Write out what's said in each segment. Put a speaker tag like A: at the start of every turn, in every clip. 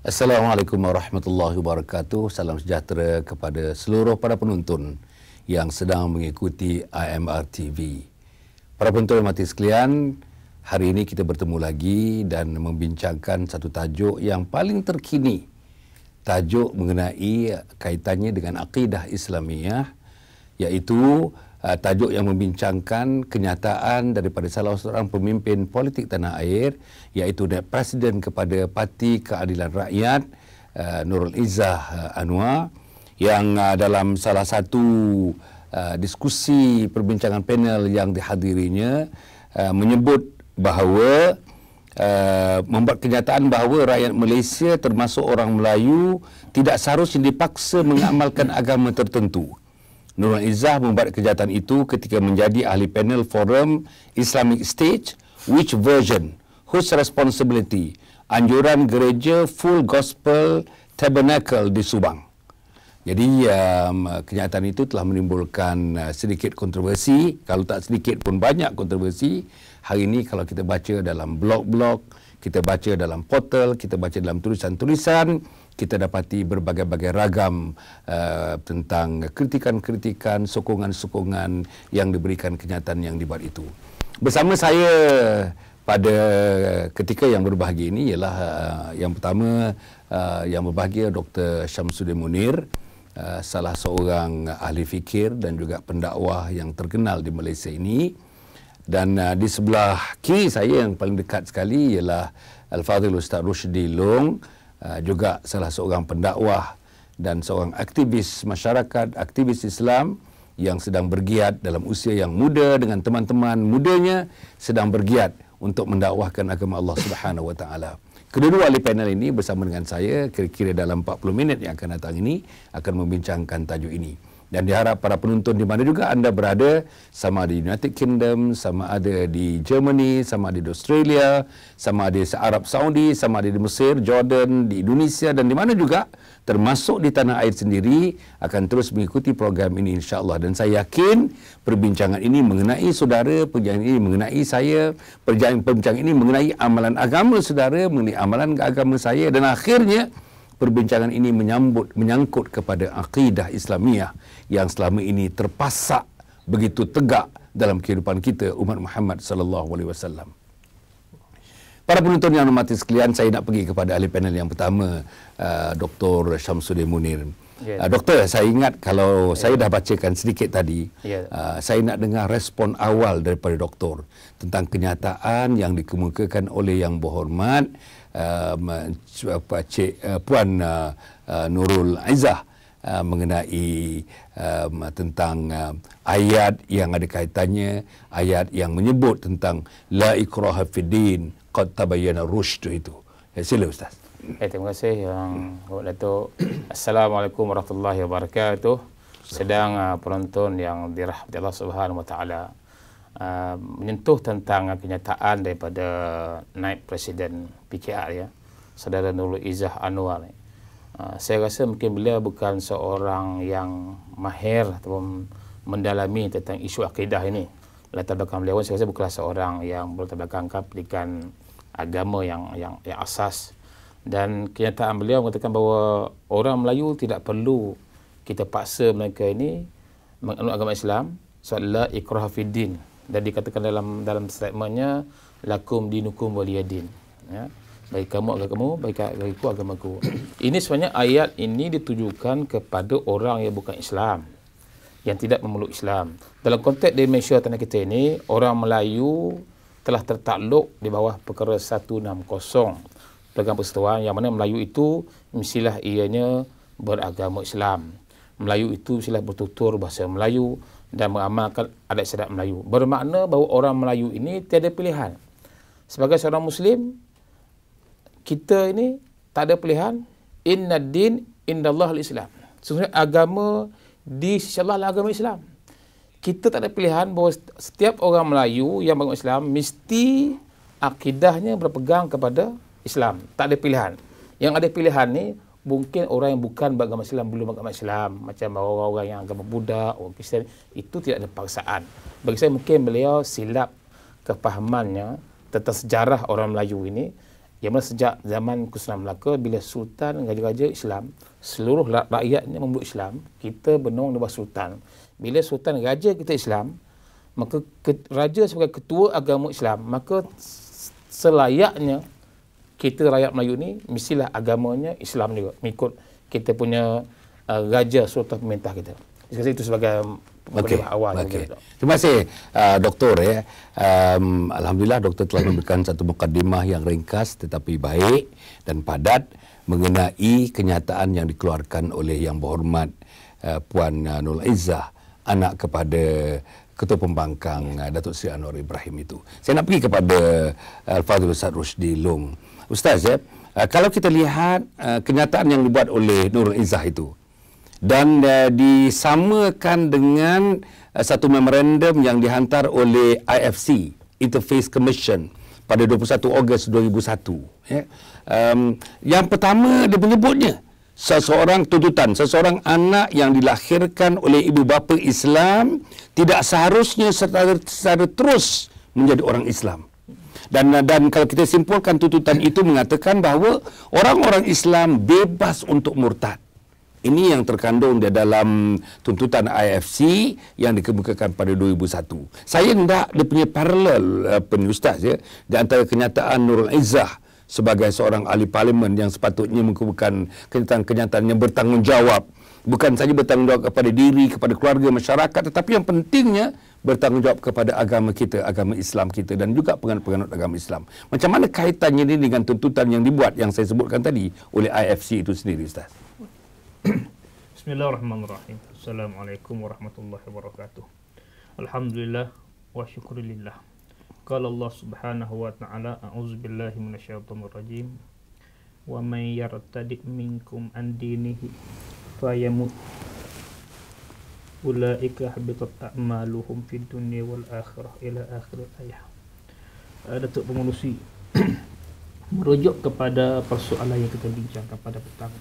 A: Assalamualaikum warahmatullahi wabarakatuh. Salam sejahtera kepada seluruh para penonton yang sedang mengikuti IMR TV. Para penonton mati sekalian, hari ini kita bertemu lagi dan membincangkan satu tajuk yang paling terkini. Tajuk mengenai kaitannya dengan akidah Islamiyah, iaitu tajuk yang membincangkan kenyataan daripada salah seorang pemimpin politik tanah air, iaitu Presiden kepada Parti Keadilan Rakyat, Nurul Izzah Anwar, yang dalam salah satu diskusi perbincangan panel yang dihadirinya menyebut bahawa membuat kenyataan bahawa rakyat Malaysia termasuk orang Melayu tidak seharusnya dipaksa mengamalkan agama tertentu. Nurul Izzah membuat kenyataan itu ketika menjadi ahli panel forum Islamic Stage, which version, whose responsibility, anjuran gereja Full Gospel Tabernacle di Subang. Jadi kenyataan itu telah menimbulkan sedikit kontroversi, kalau tak sedikit pun banyak kontroversi. Hari ini kalau kita baca dalam blog-blog, kita baca dalam portal, kita baca dalam tulisan-tulisan, kita dapati berbagai-bagai ragam tentang kritikan-kritikan, sokongan-sokongan yang diberikan kenyataan yang dibuat itu. Bersama saya pada ketika yang berbahagia ini ialah yang pertama yang berbahagia Dr. Syamsuddin Munir, salah seorang ahli fikir dan juga pendakwah yang terkenal di Malaysia ini. Dan di sebelah kiri saya yang paling dekat sekali ialah Al-Fadhil Ustaz Rushdi Long, juga salah seorang pendakwah dan seorang aktivis masyarakat, aktivis Islam yang sedang bergiat dalam usia yang muda dengan teman-teman mudanya sedang bergiat untuk mendakwahkan agama Allah Subhanahu Wa Taala. Kedua-dua ahli panel ini bersama dengan saya kira-kira dalam 40 minit yang akan datang ini akan membincangkan tajuk ini. Dan diharap para penonton di mana juga anda berada, sama di United Kingdom, sama ada di Germany, sama ada di Australia, sama ada di Arab Saudi, sama ada di Mesir, Jordan, di Indonesia dan di mana juga, termasuk di tanah air sendiri, akan terus mengikuti program ini insya-Allah. Dan saya yakin perbincangan ini mengenai saudara, perbincangan ini mengenai saya, perbincangan ini mengenai amalan agama saudara, mengenai amalan agama saya, dan akhirnya perbincangan ini menyangkut kepada akidah Islamiyah yang selama ini terpasak begitu tegak dalam kehidupan kita umat Muhammad sallallahu alaihi wasallam. Para penonton yang hormati sekalian, saya nak pergi kepada ahli panel yang pertama, Dr. Syamsuddin Munir. Doktor, saya ingat kalau saya dah bacakan sedikit tadi, saya nak dengar respon awal daripada doktor tentang kenyataan yang dikemukakan oleh yang berhormat Puan Nurul Izzah mengenai tentang ayat yang ada kaitannya, ayat yang menyebut tentang la ikraha fiddin qad tabayyana rusyd itu. Sila Ustaz.
B: Terima kasih yang Datuk. Assalamualaikum warahmatullahi wabarakatuh. Sedang penonton yang dirahmati Allah Subhanahu Wa Taala, menyentuh tentang kenyataan daripada Naib Presiden PKR, ya, Saudara Nurul Izzah Anwar. Saya rasa mungkin beliau bukan seorang yang mahir ataupun mendalami tentang isu akidah ini. Latar belakang beliau saya rasa bukanlah seorang yang berlatar belakang pendidikan agama yang asas. Dan kenyataan beliau mengatakan bahawa orang Melayu tidak perlu kita paksa mereka ini menganut agama Islam. Sebab la ikraha fiddin, dan dikatakan dalam statementnya lakum dinukum waliyadin, ya, bagi kamu agamamu, bagiku agamaku. Ini sebenarnya ayat ini ditujukan kepada orang yang bukan Islam, yang tidak memeluk Islam. Dalam konteks di Malaysia tanah kita ini, orang Melayu telah tertakluk di bawah perkara 160 Piagam Persekutuan, yang mana Melayu itu mestilah ianya beragama Islam. Melayu itu mestilah bertutur bahasa Melayu dan mengamalkan adat istiadat Melayu. Bermakna bahawa orang Melayu ini tiada pilihan. Sebagai seorang Muslim, kita ini tak ada pilihan. Inna din indallah al-Islam. Sebenarnya agama di sisi Allah adalah agama Islam. Kita tak ada pilihan bahawa setiap orang Melayu yang beragama Islam mesti akidahnya berpegang kepada Islam. Tak ada pilihan. Yang ada pilihan ni mungkin orang yang bukan beragama Islam, belum beragama Islam, macam orang-orang yang agama Buddha, orang Kristian, itu tidak ada paksaan. Bagi saya mungkin beliau silap kefahamannya tentang sejarah orang Melayu ini, Yang mana sejak zaman Kesultanan Melaka, bila Sultan, raja-raja Islam, seluruh rakyatnya memeluk Islam, kita bernaung di bawah Sultan. Bila Sultan raja kita Islam, maka raja sebagai ketua agama Islam, maka selayaknya kita rakyat Melayu ni mestilah agamanya Islam juga, mengikut kita punya raja sultan pemerintah kita. Jadi itu sebagai awal.
A: Terima kasih Doktor ya. Alhamdulillah Doktor telah memberikan satu mukadimah yang ringkas tetapi baik dan padat mengenai kenyataan yang dikeluarkan oleh Yang Berhormat Puan Nurul Izzah, anak kepada Ketua Pembangkang Datuk Seri Anwar Ibrahim itu. Saya nak pergi kepada Al-Fadhil Ustaz Rusdi Long. Ustaz ya, kalau kita lihat kenyataan yang dibuat oleh Nurul Izzah itu dan disamakan dengan satu memorandum yang dihantar oleh IFC, Interfaith Commission, pada 21 Ogos 2001. Ya. Yang pertama dia menyebutnya seseorang seseorang anak yang dilahirkan oleh ibu bapa Islam tidak seharusnya secara terus menjadi orang Islam. Dan kalau kita simpulkan tuntutan itu mengatakan bahawa orang-orang Islam bebas untuk murtad. Ini yang terkandung di dalam tuntutan IFC yang dikemukakan pada 2001. Saya hendak dia punya paralel Ustaz ya, di antara kenyataan Nurul Izzah sebagai seorang ahli parlimen yang sepatutnya mengemukakan kenyataan-kenyataan yang bertanggungjawab. Bukan saja bertanggungjawab kepada diri, kepada keluarga, masyarakat, tetapi yang pentingnya bertanggungjawab kepada agama kita, agama Islam kita dan juga penganut-penganut agama Islam. Macam mana kaitannya ini dengan tuntutan yang dibuat, yang saya sebutkan tadi oleh IFC itu sendiri, Ustaz?
C: Bismillahirrahmanirrahim. Assalamualaikum warahmatullahi wabarakatuh. Alhamdulillah wa syukurillah. Qala Allah Subhanahu wa ta'ala, a'udzubillahi minasyaitonir rajim. Wa may yartadi minkum an dinihi fayamut ulaika habitat a'maluhum fid dunya wal akhirah ila akhir ayat. Datuk Pengerusi merujuk kepada persoalan yang kita bincangkan pada petang.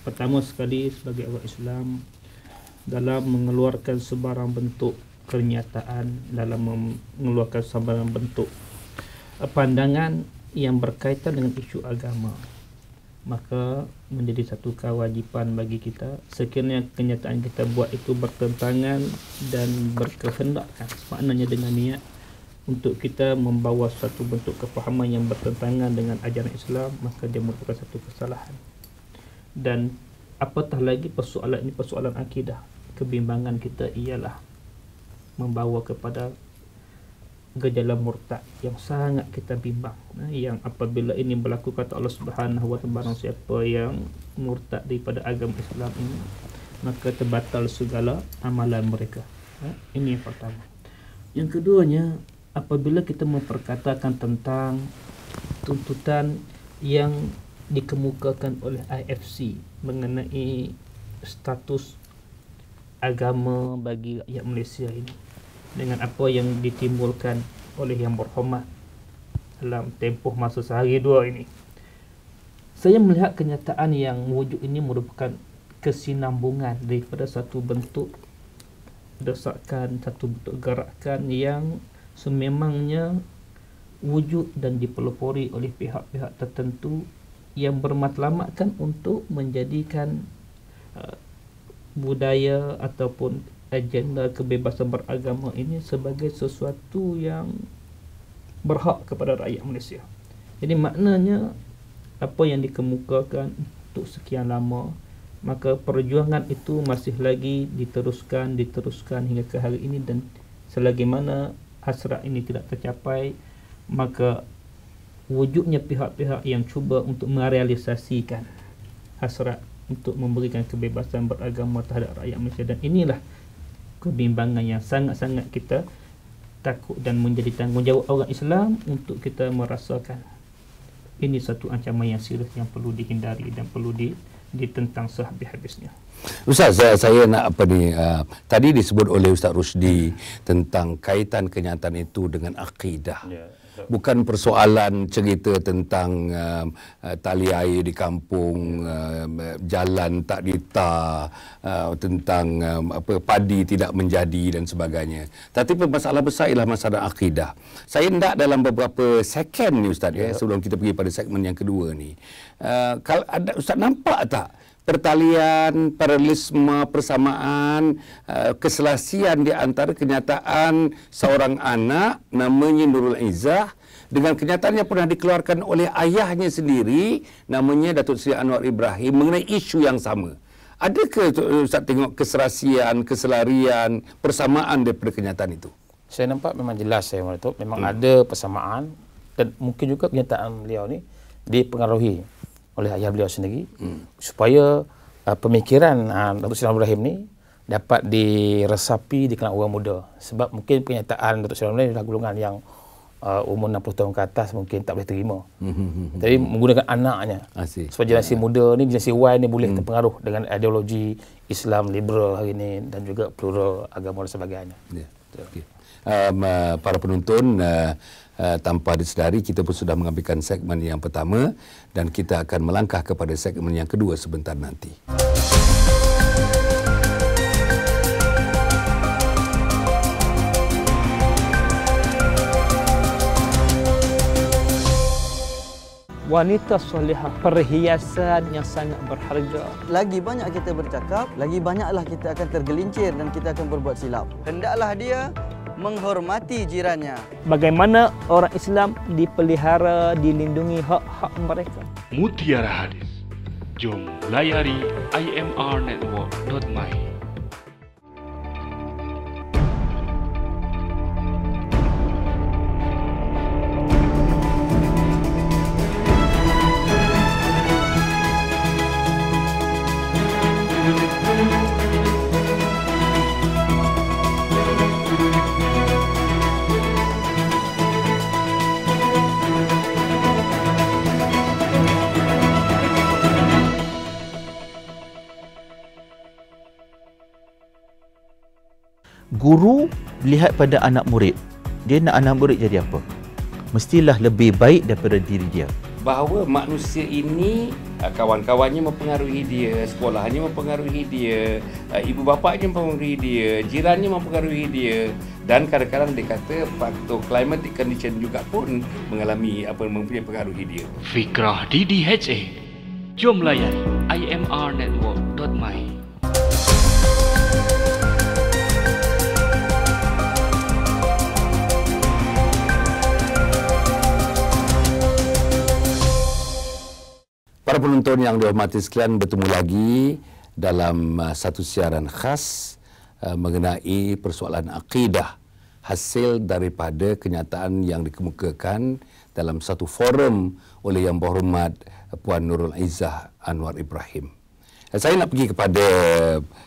C: Pertama sekali sebagai orang Islam, dalam mengeluarkan sebarang bentuk pernyataan, dalam mengeluarkan sebarang bentuk pandangan yang berkaitan dengan isu agama, maka menjadi satu kewajipan bagi kita sekiranya kenyataan kita buat itu bertentangan dan berkehendakkan, maknanya dengan niat untuk kita membawa satu bentuk kefahaman yang bertentangan dengan ajaran Islam, maka dia merupakan satu kesalahan. Dan apatah lagi persoalan ini persoalan akidah, kebimbangan kita ialah membawa kepada gejala murtad yang sangat kita bimbang, yang apabila ini berlaku kata Allah Subhanahu wa ta'ala, barang siapa yang murtad daripada agama Islam ini maka terbatal segala amalan mereka. Ini yang pertama. Yang keduanya, apabila kita memperkatakan tentang tuntutan yang dikemukakan oleh IFC mengenai status agama bagi rakyat Malaysia ini, dengan apa yang ditimbulkan oleh Yang Berhormat dalam tempoh masa sehari dua ini, saya melihat kenyataan yang wujud ini merupakan kesinambungan daripada satu bentuk desakan, satu bentuk gerakan yang sememangnya wujud dan dipelopori oleh pihak-pihak tertentu yang bermatlamatkan untuk menjadikan budaya ataupun agenda kebebasan beragama ini sebagai sesuatu yang berhak kepada rakyat Malaysia. Jadi maknanya apa yang dikemukakan untuk sekian lama, maka perjuangan itu masih lagi diteruskan hingga ke hari ini, dan selagi mana hasrat ini tidak tercapai, maka wujudnya pihak-pihak yang cuba untuk merealisasikan hasrat untuk memberikan kebebasan beragama terhadap rakyat Malaysia, dan inilah kebimbangan yang sangat-sangat kita takut dan menjadi tanggungjawab orang Islam untuk kita merasakan ini satu ancaman yang serius yang perlu dihindari dan perlu ditentang sehabis-habisnya.
A: Ustaz, saya nak tadi disebut oleh Ustaz Rusdi tentang kaitan kenyataan itu dengan akidah. Bukan persoalan cerita tentang tali air di kampung, jalan tak ditar, tentang padi tidak menjadi dan sebagainya. Tapi masalah besar ialah masalah akidah. Saya hendak dalam beberapa second ni Ustaz, sebelum kita pergi pada segmen yang kedua ni. Kalau ada Ustaz nampak tak pertalian, paralelisme, persamaan, keselasian di antara kenyataan seorang anak namanya Nurul Izzah dengan kenyataan yang pernah dikeluarkan oleh ayahnya sendiri namanya Datuk Seri Anwar Ibrahim mengenai isu yang sama. Adakah Ustaz tengok keserasian, keselarian, persamaan daripada kenyataan itu?
B: Saya nampak memang jelas saya Datuk, memang ada persamaan dan mungkin juga kenyataan beliau ni dipengaruhi oleh ayah beliau sendiri supaya pemikiran Datuk Seri Ibrahim ni dapat diresapi di kalangan orang muda. Sebab mungkin pernyataan Datuk Seri Ibrahim adalah golongan yang umur 60 tahun ke atas mungkin tak boleh terima. Jadi menggunakan anaknya. Sebab generasi muda ni, generasi Y ni boleh terpengaruh dengan ideologi Islam liberal hari ini dan juga plural agama dan sebagainya.
A: Okay. Para penonton, tanpa disedari kita pun sudah mengambilkan segmen yang pertama dan kita akan melangkah kepada segmen yang kedua sebentar nanti.
C: Wanita solehah, perhiasan yang sangat berharga.
D: Lagi banyak kita bercakap, lagi banyaklah kita akan tergelincir dan kita akan berbuat silap. Hendaklah dia menghormati jirannya.
C: Bagaimana orang Islam dipelihara, dilindungi hak-hak mereka.
E: Mutiara Hadis. Jom layari imrnetwork.my.
F: Guru lihat pada anak murid. Dia nak anak murid jadi apa? Mestilah lebih baik daripada diri dia.
A: Bahawa manusia ini, kawan-kawannya mempengaruhi dia, sekolahnya mempengaruhi dia, ibu bapaknya mempengaruhi dia, jirannya mempengaruhi dia, dan kadang-kadang dia kata faktor climatic condition juga pun mempunyai pengaruhi dia.
E: Fikrah DDHA. Jom layari imrnetwork.my.
A: Para penonton yang dihormati sekalian, bertemu lagi dalam satu siaran khas mengenai persoalan akidah hasil daripada kenyataan yang dikemukakan dalam satu forum oleh Yang Berhormat Puan Nurul Izzah Anwar Ibrahim. Saya nak pergi kepada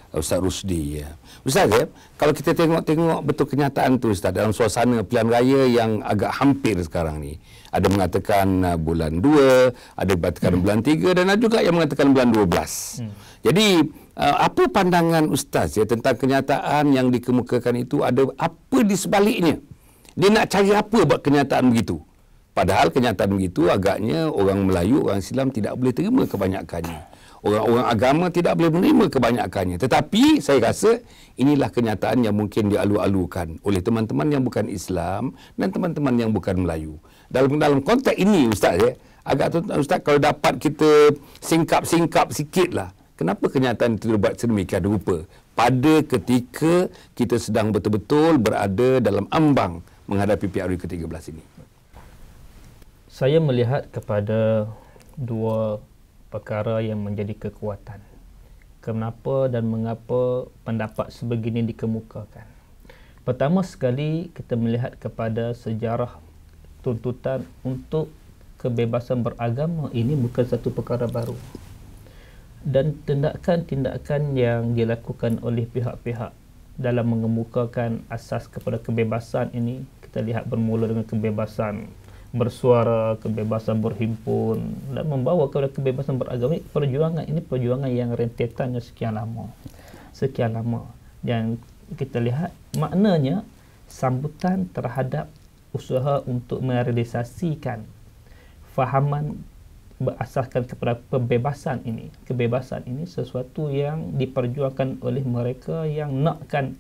A: Ustaz Rusdi. Ustaz, kalau kita tengok betul kenyataan tu Ustaz, dalam suasana pilihan raya yang agak hampir sekarang ni, ada mengatakan bulan 2, ada mengatakan bulan 3 dan ada juga yang mengatakan bulan 12. Jadi apa pandangan Ustaz tentang kenyataan yang dikemukakan itu? Ada apa di sebaliknya? Dia nak cari apa buat kenyataan begitu? Padahal kenyataan begitu agaknya orang Melayu, orang Islam tidak boleh terima kebanyakannya. Orang-orang agama tidak boleh menerima kebanyakannya. Tetapi saya rasa inilah kenyataan yang mungkin dialu-alukan oleh teman-teman yang bukan Islam dan teman-teman yang bukan Melayu. Dalam konteks ini Ustaz, agak Ustaz kalau dapat kita singkap sikitlah. Kenapa kenyataan itu dibuat sedemikian rupa pada ketika kita sedang betul-betul berada dalam ambang menghadapi PRU ke-13 ini?
C: Saya melihat kepada dua perkara yang menjadi kekuatan. Kenapa dan mengapa pendapat sebegini dikemukakan? Pertama sekali, kita melihat kepada sejarah tuntutan untuk kebebasan beragama ini bukan satu perkara baru. Dan tindakan-tindakan yang dilakukan oleh pihak-pihak dalam mengemukakan asas kepada kebebasan ini, kita lihat bermula dengan kebebasan bersuara, kebebasan berhimpun dan membawa kepada kebebasan beragama. Perjuangan ini perjuangan yang rentetannya sekian lama. Dan kita lihat maknanya sambutan terhadap usaha untuk merealisasikan fahaman berasaskan kepada kebebasan ini. Kebebasan ini sesuatu yang diperjuangkan oleh mereka yang nakkan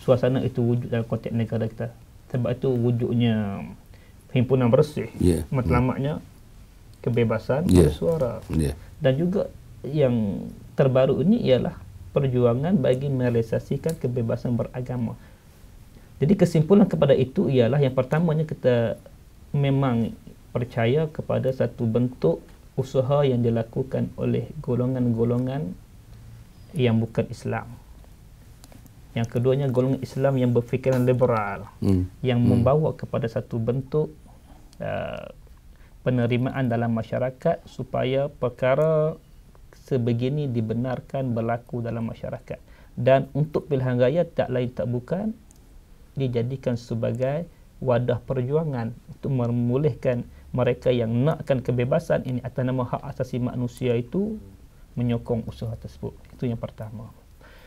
C: suasana itu wujud dalam konteks negara kita. Sebab itu wujudnya himpunan bersih, matlamatnya kebebasan bersuara. Dan juga yang terbaru ini ialah perjuangan bagi merealisasikan kebebasan beragama. Jadi kesimpulan kepada itu ialah yang pertamanya kita memang percaya kepada satu bentuk usaha yang dilakukan oleh golongan-golongan yang bukan Islam. Yang keduanya golongan Islam yang berfikiran liberal, yang membawa kepada satu bentuk penerimaan dalam masyarakat supaya perkara sebegini dibenarkan berlaku dalam masyarakat. Dan untuk pilihan raya tak lain tak bukan dijadikan sebagai wadah perjuangan untuk memulihkan mereka yang nakkan kebebasan ini atas nama hak asasi manusia itu menyokong usaha tersebut. Itu yang pertama.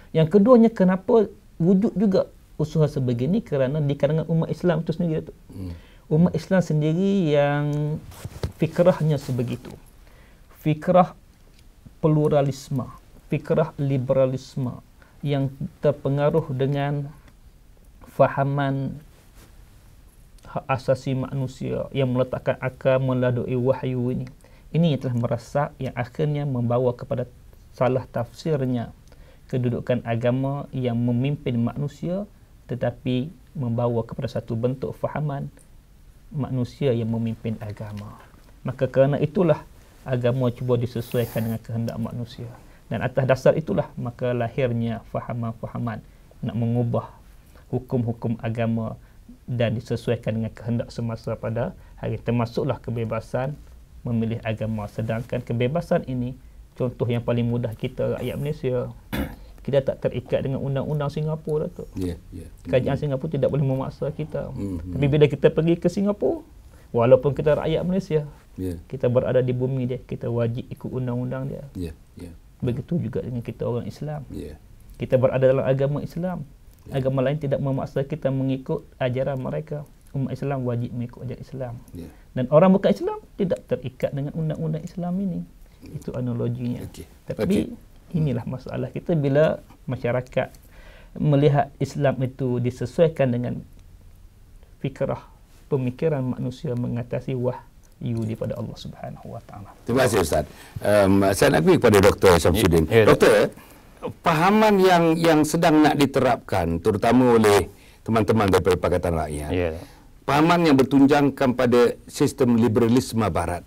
C: Yang keduanya, kenapa wujud juga usaha sebegini? Kerana di kalangan umat Islam itu sendiri tu. Umat Islam sendiri yang fikrahnya sebegitu. Fikrah pluralisme, fikrah liberalisme yang terpengaruh dengan fahaman hak asasi manusia yang meletakkan akal melalui wahyu ini. Ini yang telah meresap yang akhirnya membawa kepada salah tafsirnya kedudukan agama yang memimpin manusia, tetapi membawa kepada satu bentuk fahaman manusia yang memimpin agama. Maka kerana itulah agama cuba disesuaikan dengan kehendak manusia. Dan atas dasar itulah maka lahirnya fahaman-fahaman nak mengubah hukum-hukum agama dan disesuaikan dengan kehendak semasa pada hari. Termasuklah kebebasan memilih agama. Sedangkan kebebasan ini, contoh yang paling mudah kita rakyat Malaysia, kita tak terikat dengan undang-undang Singapura tu. Kerajaan Singapura tidak boleh memaksa kita. Tapi bila kita pergi ke Singapura, walaupun kita rakyat Malaysia, kita berada di bumi dia, kita wajib ikut undang-undang dia. Begitu juga dengan kita orang Islam. Kita berada dalam agama Islam. Agama lain tidak memaksa kita mengikut ajaran mereka. Umat Islam wajib mengikut ajaran Islam. Dan orang bukan Islam tidak terikat dengan undang-undang Islam ini. Itu analoginya. Tapi inilah masalah kita bila masyarakat melihat Islam itu disesuaikan dengan fikrah pemikiran manusia mengatasi wahyu daripada Allah Subhanahu Wa Taala.
A: Terima kasih Ustaz. Saya nak pergi kepada Dr. Syamsuddin. Doktor, pahaman yang sedang nak diterapkan terutama oleh teman-teman daripada Pakatan Rakyat, pahaman yang bertunjangkan pada sistem liberalisme barat,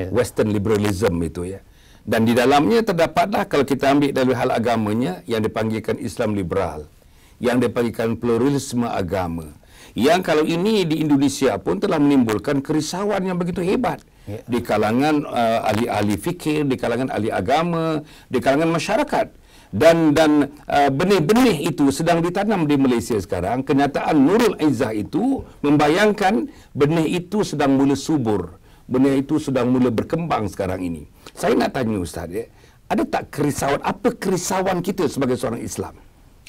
A: western liberalism itu, dan di dalamnya terdapatlah, kalau kita ambil dari hal agamanya, yang dipanggilkan Islam liberal, yang dipanggilkan pluralisme agama, yang kalau ini di Indonesia pun telah menimbulkan kerisauan yang begitu hebat di kalangan ahli-ahli fikir, di kalangan ahli agama, di kalangan masyarakat. Dan benih-benih itu sedang ditanam di Malaysia sekarang. Kenyataan Nurul Izzah itu membayangkan benih itu sedang mula subur, benih itu sedang mula berkembang sekarang ini. Saya nak tanya Ustaz, ada tak kerisauan? Apa kerisauan kita sebagai seorang Islam?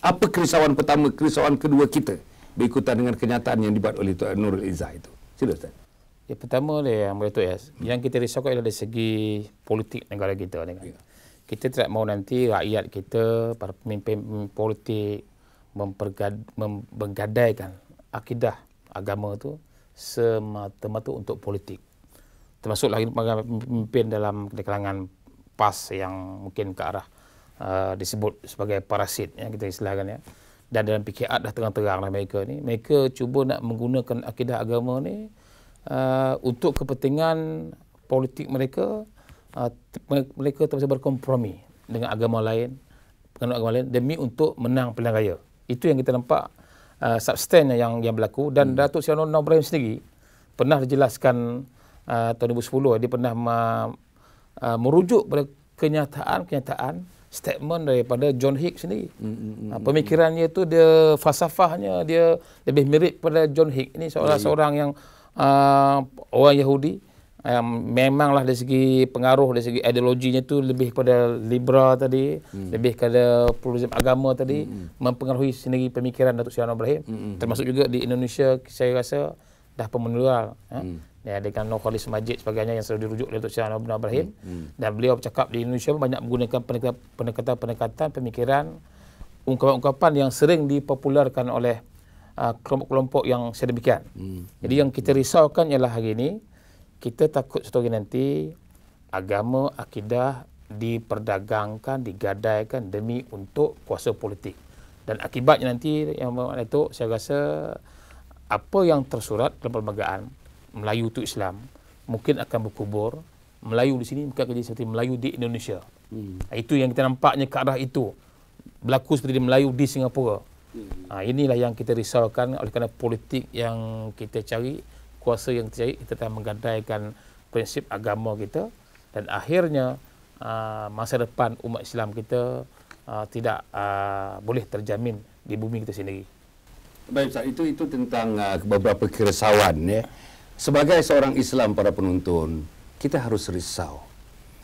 A: Apa kerisauan pertama, kerisauan kedua kita berikutan dengan kenyataan yang dibuat oleh Tuan Nurul Izzah itu? Sila Ustaz.
B: Yang pertama yang kita risaukan adalah dari segi politik negara kita. Kita tidak mahu nanti rakyat kita, para pemimpin politik menggadaikan akidah agama itu semata-mata untuk politik. Termasuk lagi pemimpin dalam kalangan PAS yang mungkin ke arah disebut sebagai parasit yang kita istilahkan, Dan dalam PKR dah terang-terang mereka ni, mereka cuba nak menggunakan akidah agama ni untuk kepentingan politik mereka. Mereka terpaksa berkompromi dengan agama lain, demi untuk menang pilihan raya. Itu yang kita nampak substannya yang berlaku. Dan Datuk Seri Anwar Ibrahim sendiri pernah dijelaskan tahun 2010, dia pernah merujuk pada kenyataan statement daripada John Hicks sendiri. Pemikirannya itu, dia falsafahnya dia lebih mirip pada John Hicks. Ini seorang yang orang Yahudi, memanglah dari segi pengaruh, dari segi ideologinya tu lebih kepada liberal tadi, lebih kepada pluralisme agama tadi, mempengaruhi sendiri pemikiran Datuk Seri Anwar Ibrahim. Termasuk juga di Indonesia, saya rasa dah pun menular. Ya, dengan Nurkhalis Majid sebagainya yang selalu dirujuk oleh Datuk Seri Anwar Ibrahim. Dan beliau bercakap di Indonesia banyak menggunakan pendekatan pemikiran, ungkapan-ungkapan yang sering dipopularkan oleh kelompok-kelompok yang sedemikian. Jadi yang kita risaukan ialah hari ini, kita takut suatu hari nanti agama, akidah diperdagangkan, digadaikan demi untuk kuasa politik. Dan akibatnya nanti yang itu saya rasa apa yang tersurat dalam perlembagaan Melayu itu Islam mungkin akan berkubur. Melayu di sini mungkin akan jadi seperti Melayu di Indonesia. Itu yang kita nampaknya ke arah itu. Berlaku seperti Melayu di Singapura. Inilah yang kita risaukan oleh kerana politik yang kita cari, kuasa yang kita cari, kita telah menggadaikan prinsip agama kita dan akhirnya masa depan umat Islam kita tidak boleh terjamin di bumi kita sendiri.
A: Baik Ustaz, itu tentang beberapa keresahan ya. Sebagai seorang Islam para penonton, kita harus risau.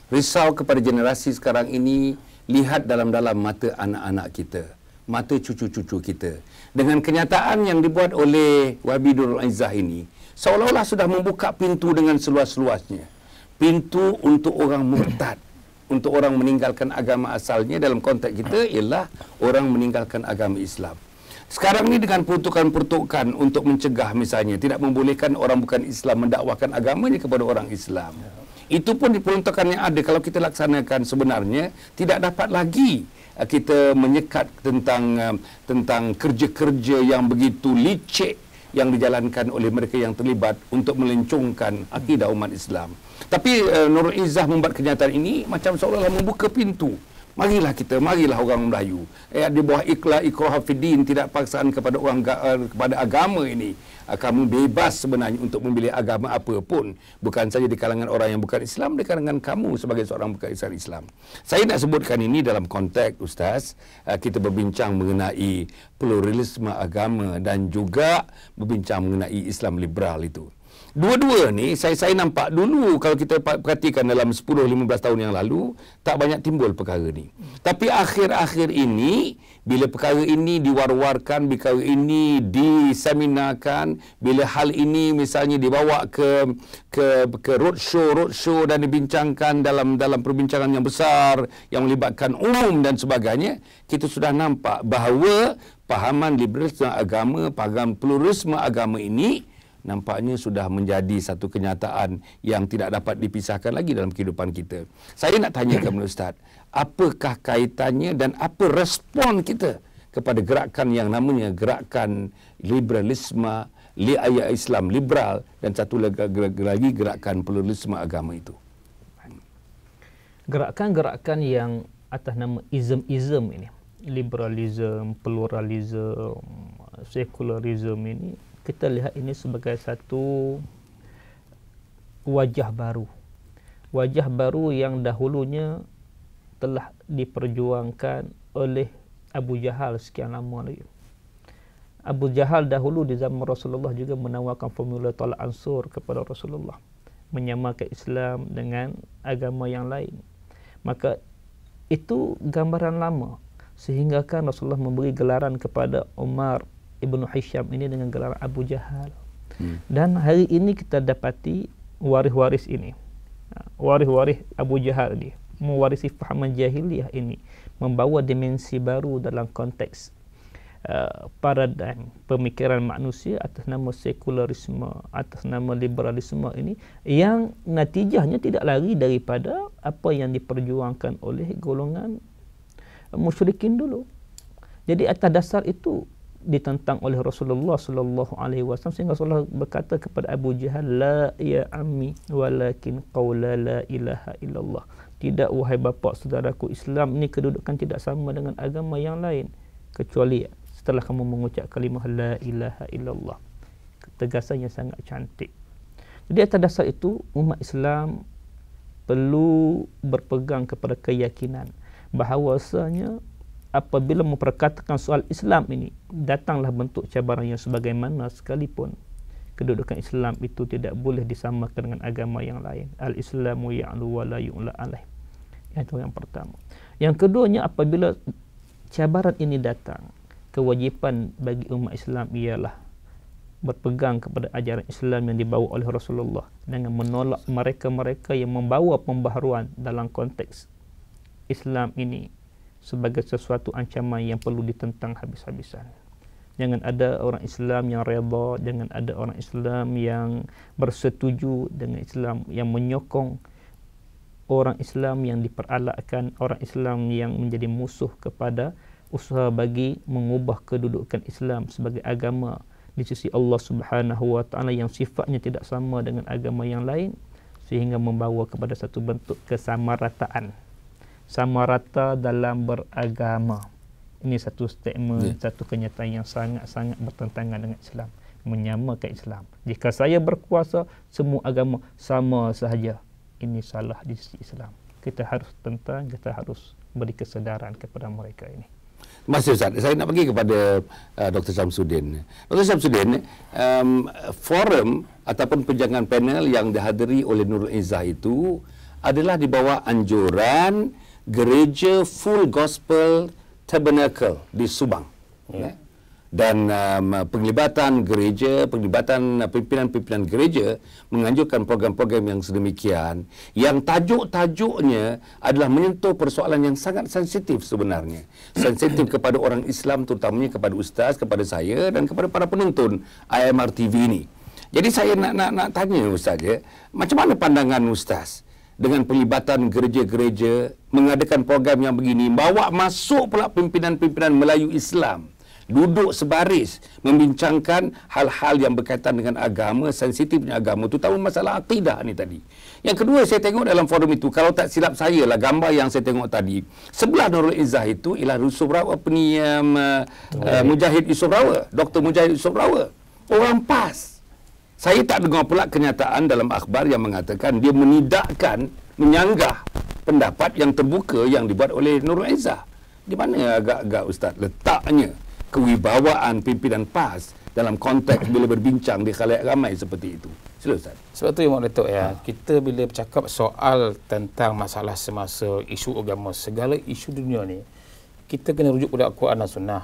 A: Risau kepada generasi sekarang ini, lihat dalam-dalam mata anak-anak kita, mata cucu-cucu kita. Dengan kenyataan yang dibuat oleh Wabi Nurul Izzah ini, seolah-olah sudah membuka pintu dengan seluas-luasnya. Pintu untuk orang murtad, untuk orang meninggalkan agama asalnya. Dalam konteks kita ialah orang meninggalkan agama Islam. Sekarang ni dengan peruntukan-peruntukan untuk mencegah misalnya, tidak membolehkan orang bukan Islam mendakwahkan agamanya kepada orang Islam. Itu pun diperuntukkan yang ada kalau kita laksanakan sebenarnya tidak dapat lagi kita menyekat tentang kerja-kerja yang begitu licik yang dijalankan oleh mereka yang terlibat untuk melencongkan akidah umat Islam. Tapi Nurul Izzah membuat kenyataan ini macam seolah-olah membuka pintu. Marilah orang Melayu. Di bawah ikrah fiddin, tidak paksaan kepada kepada agama ini. Kamu bebas sebenarnya untuk memilih agama apa pun. Bukan saja di kalangan orang yang bukan Islam, di kalangan kamu sebagai seorang bukan Islam. Saya nak sebutkan ini dalam konteks, Ustaz, kita berbincang mengenai pluralisme agama dan juga berbincang mengenai Islam liberal itu. Dua-dua ni saya nampak dulu kalau kita perhatikan dalam 10-15 tahun yang lalu tak banyak timbul perkara ni. Tapi akhir-akhir ini bila perkara ini diwar-warkan, perkara ini diseminarkan, bila hal ini misalnya dibawa ke roadshow dan dibincangkan dalam perbincangan yang besar yang melibatkan umum dan sebagainya, kita sudah nampak bahawa pahaman liberalisme agama, pahaman pluralisme agama ini nampaknya sudah menjadi satu kenyataan yang tidak dapat dipisahkan lagi dalam kehidupan kita. Saya nak tanya kepada Ustaz, apakah kaitannya dan apa respon kita kepada gerakan yang namanya gerakan liberalisme, Islam liberal dan satu lagi gerakan pluralisme agama itu?
C: Gerakan-gerakan yang atas nama ism ini, liberalisme, pluralisme, sekularisme ini, kita lihat ini sebagai satu wajah baru. Wajah baru yang dahulunya telah diperjuangkan oleh Abu Jahal sekian lama lagi. Abu Jahal dahulu di zaman Rasulullah juga menawarkan formula tolak ansur kepada Rasulullah, menyamakan Islam dengan agama yang lain. Maka itu gambaran lama, sehingga kan Rasulullah memberi gelaran kepada Umar Ibnu Hisham ini dengan gelar Abu Jahal. Dan hari ini kita dapati waris-waris ini, waris-waris Abu Jahal ini, mewarisi fahaman jahiliyah ini, membawa dimensi baru dalam konteks paradigm pemikiran manusia atas nama sekularisme, atas nama liberalisme ini, yang natijahnya tidak lari daripada apa yang diperjuangkan oleh golongan musyrikin dulu. Jadi atas dasar itu ditentang oleh Rasulullah sallallahu alaihi wasallam, sehingga Rasulullah berkata kepada Abu Jahal, la ya ammi walakin qaula la ilaha illallah. Tidak wahai bapa saudaraku, Islam ini kedudukan tidak sama dengan agama yang lain kecuali setelah kamu mengucap kalimah la ilaha illallah. Ketegasannya sangat cantik. Jadi atas dasar itu umat Islam perlu berpegang kepada keyakinan bahawasanya apabila memperkatakan soal Islam ini, datanglah bentuk cabaran yang sebagaimana sekalipun, kedudukan Islam itu tidak boleh disamakan dengan agama yang lain. Al-Islamu ya'lu wa la yu'la alaih. Itu yang pertama. Yang keduanya, apabila cabaran ini datang, kewajipan bagi umat Islam ialah berpegang kepada ajaran Islam yang dibawa oleh Rasulullah dengan menolak mereka-mereka yang membawa pembaharuan dalam konteks Islam ini sebagai sesuatu ancaman yang perlu ditentang habis-habisan. Jangan ada orang Islam yang redha, jangan ada orang Islam yang bersetuju dengan Islam, yang menyokong orang Islam yang diperalakkan, orang Islam yang menjadi musuh kepada usaha bagi mengubah kedudukan Islam sebagai agama di sisi Allah Subhanahu wa taala yang sifatnya tidak sama dengan agama yang lain, sehingga membawa kepada satu bentuk kesamarataan. Sama rata dalam beragama. Ini satu statement, satu kenyataan yang sangat-sangat bertentangan dengan Islam, menyamakan Islam. Jika saya berkuasa, semua agama sama sahaja. Ini salah di sisi Islam. Kita harus tentang, kita harus beri kesedaran kepada mereka ini.
A: Terima kasih Ustaz. Saya nak pergi kepada Dr. Syamsuddin. Dr. Syamsuddin, forum ataupun perbincangan panel yang dihadiri oleh Nurul Izzah itu adalah di bawah anjuran Gereja Full Gospel Tabernacle di Subang. Dan penglibatan gereja, penglibatan pimpinan-pimpinan gereja menganjurkan program-program yang sedemikian, yang tajuk-tajuknya adalah menyentuh persoalan yang sangat sensitif sebenarnya. Sensitif kepada orang Islam, terutamanya kepada ustaz, kepada saya dan kepada para penonton IMR TV ini. Jadi saya nak tanya ustaz, macam mana pandangan ustaz dengan pelibatan gereja-gereja mengadakan program yang begini, bawa masuk pula pimpinan-pimpinan Melayu Islam, duduk sebaris membincangkan hal-hal yang berkaitan dengan agama, sensitifnya agama, terutama masalah akidah ni tadi. Yang kedua, saya tengok dalam forum itu, kalau tak silap saya lah, gambar yang saya tengok tadi, sebelah Nurul Izzah itu ialah Yusuf Rawa, Mujahid Yusuf Rawa, Dr. Mujahid Yusuf Rawa. Orang PAS. Saya tak dengar pula kenyataan dalam akhbar yang mengatakan dia menidakkan, menyanggah pendapat yang terbuka yang dibuat oleh Nurul Izzah. Di mana agak-agak Ustaz letaknya kewibawaan pimpinan PAS dalam konteks bila berbincang di khalayak ramai seperti itu? Sila Ustaz.
B: Sebab tu yang Datuk kita bila bercakap soal tentang masalah semasa, isu agama, segala isu dunia ni, kita kena rujuk pada Al-Quran dan Sunnah.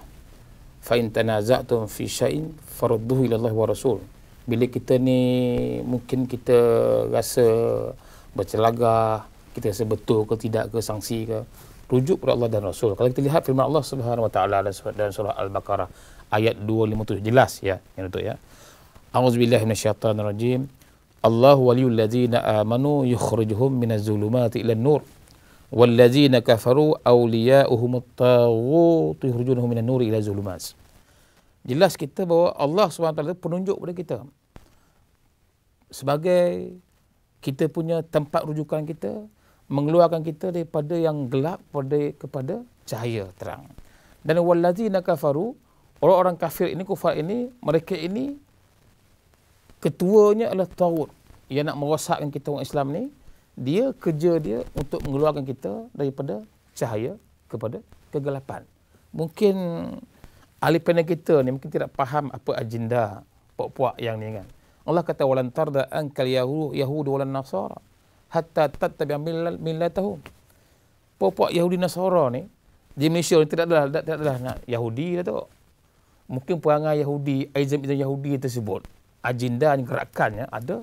B: Fa in tanaza'tum fi syai'in farudduhu ila Allah wa Rasul. Bila kita ni mungkin kita rasa bercelagah, kita rasa betul ke tidak ke, sanksi ke, rujuk pada Allah dan Rasul. Kalau kita lihat firman Allah Subhanahu wa taala dalam surah Al-Baqarah ayat 257, jelas yang Datuk A'udzubillahi minasyaitanir rajim. Allahu waliyul ladzina amanu yukhrijuhum minaz zulumati ilan nur wal ladzina kafaru awliya'uhumut taghut yukhrijunahum minan nuri ila zulumat. Jelas kita bahawa Allah SWT penunjuk kepada kita sebagai kita punya tempat rujukan kita, mengeluarkan kita daripada yang gelap kepada cahaya terang. Dan wallazina kafaru, orang-orang kafir ini, kufar ini, mereka ini ketuanya adalah taghut yang nak merosakkan kita orang Islam ni. Dia kerja dia untuk mengeluarkan kita daripada cahaya kepada kegelapan. Mungkin ahli panel kita ni mungkin tidak faham apa agenda puak-puak yang ni kan. Allah kata walan tarda ankal yahud walan nasara hatta tattabi'a millatahum. Puak-puak Yahudi Nasara ni di Malaysia ni tidak adalah nak Yahudi dah tu. Mungkin perangai Yahudi, izam Yahudi tersebut, agenda gerakannya ada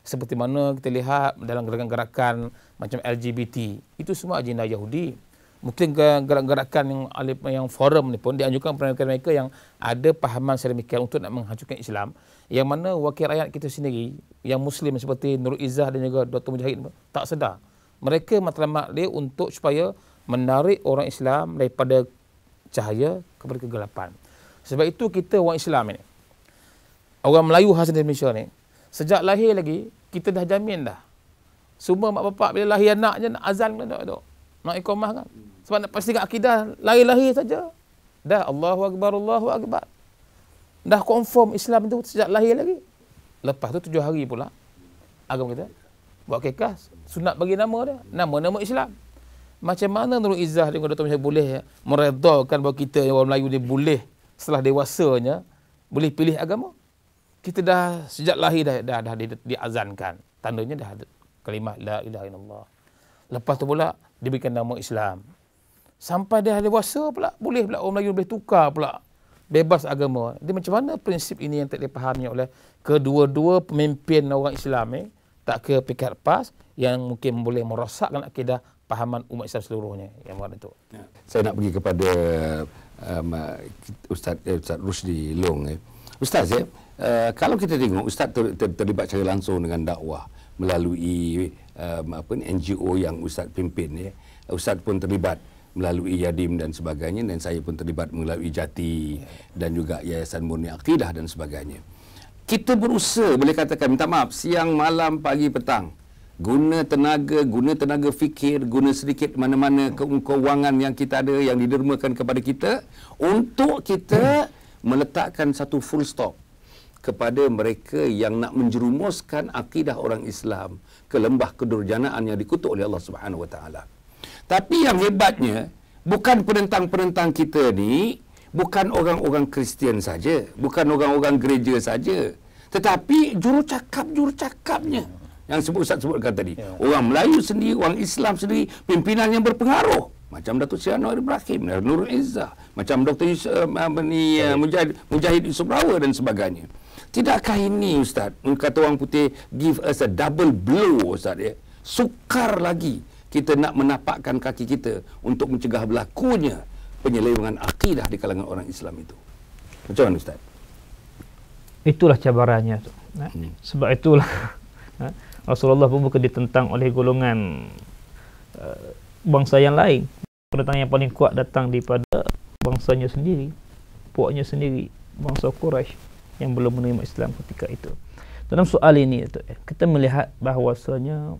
B: seperti mana kita lihat dalam gerakan-gerakan macam LGBT. Itu semua agenda Yahudi. Mungkin gerakan yang forum ni pun dianjurkan kepada mereka yang ada pahaman sedemikian untuk nak menghancurkan Islam, yang mana wakil rakyat kita sendiri yang Muslim seperti Nurul Izzah dan juga Dr. Mujahid tak sedar. Mereka matlamat dia untuk supaya menarik orang Islam daripada cahaya kepada kegelapan. Sebab itu kita orang Islam ini, orang Melayu khas di Malaysia ni, sejak lahir lagi kita dah jamin dah. Semua mak bapak bila lahir anak je nak azan nak iqamah kan. Sebab nak pastikan akidah lahir-lahir saja. Dah Allahu Akbar, Allahu Akbar. Dah confirm Islam itu sejak lahir lagi. Lepas tu 7 hari pula agama kita buat kekah, sunat bagi nama dia, nama Islam. Macam mana Nurul Izzah dengan Dr. Mujahid boleh meredakan bahawa kita orang Melayu ni boleh setelah dewasanya boleh pilih agama? kita dah sejak lahir dah diazankan. Tandanya dah kalimah la ilaha illallah. Lepas tu pula diberikan nama Islam. Sampai dia dewasa pula boleh pula orang Melayu boleh tukar pula bebas agama. Dia macam mana prinsip ini yang tak dipahami oleh kedua-dua pemimpin orang Islam tak ke pikat pas yang mungkin boleh merosakkan akidah pahaman umat Islam seluruhnya yang mana tu.
A: Saya nak pergi kepada Ustaz Rusdi Long. Ustaz, kalau kita tengok Ustaz terlibat secara langsung dengan dakwah melalui NGO yang Ustaz pimpin, Ustaz pun terlibat melalui Yadim dan sebagainya, dan saya pun terlibat melalui Jati dan juga Yayasan Murni Akidah dan sebagainya. Kita berusaha, boleh katakan, minta maaf, siang, malam, pagi, petang, guna tenaga fikir, guna sedikit mana-mana keuangan yang kita ada, yang didermakan kepada kita, untuk kita meletakkan satu full stop kepada mereka yang nak menjerumuskan akidah orang Islam ke lembah kedurjanaan yang dikutuk oleh Allah Subhanahu Wa Taala. Tapi yang hebatnya, bukan penentang-penentang kita ni, bukan orang-orang Kristian saja, bukan orang-orang gereja saja, tetapi jurucakap-jurucakapnya yang Ustaz sebutkan tadi. Orang Melayu sendiri, orang Islam sendiri, pimpinan yang berpengaruh. Macam Datuk Seri Anwar Ibrahim, Nurul Izzah, macam Dr. Mujahid Yusof Rawa dan sebagainya. Tidakkah ini, Ustaz, kata orang putih, give us a double blow, Ustaz, sukar lagi kita nak menapakkan kaki kita untuk mencegah berlakunya penyelewengan akidah di kalangan orang Islam itu. Macam mana, Ustaz?
C: Itulah cabarannya tu. Sebab itulah Rasulullah pun bukan ditentang oleh golongan bangsa yang lain. Penentang yang paling kuat datang daripada bangsanya sendiri, puaknya sendiri, bangsa Quraisy yang belum menerima Islam ketika itu. Dalam soal ini kita melihat bahawasanya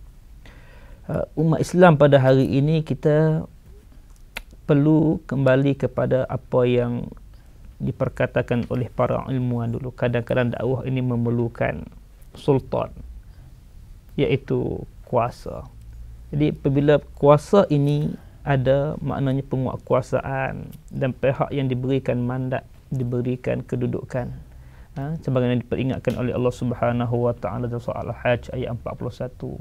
C: umat Islam pada hari ini kita perlu kembali kepada apa yang diperkatakan oleh para ilmuwan dulu. Kadang-kadang dakwah ini memerlukan sultan, iaitu kuasa. Jadi apabila kuasa ini ada, maknanya penguatkuasaan dan pihak yang diberikan mandat, diberikan kedudukan, sebagaimana diperingatkan oleh Allah Subhanahu Wa Taala dalam surah Al-Hajj ayat 41.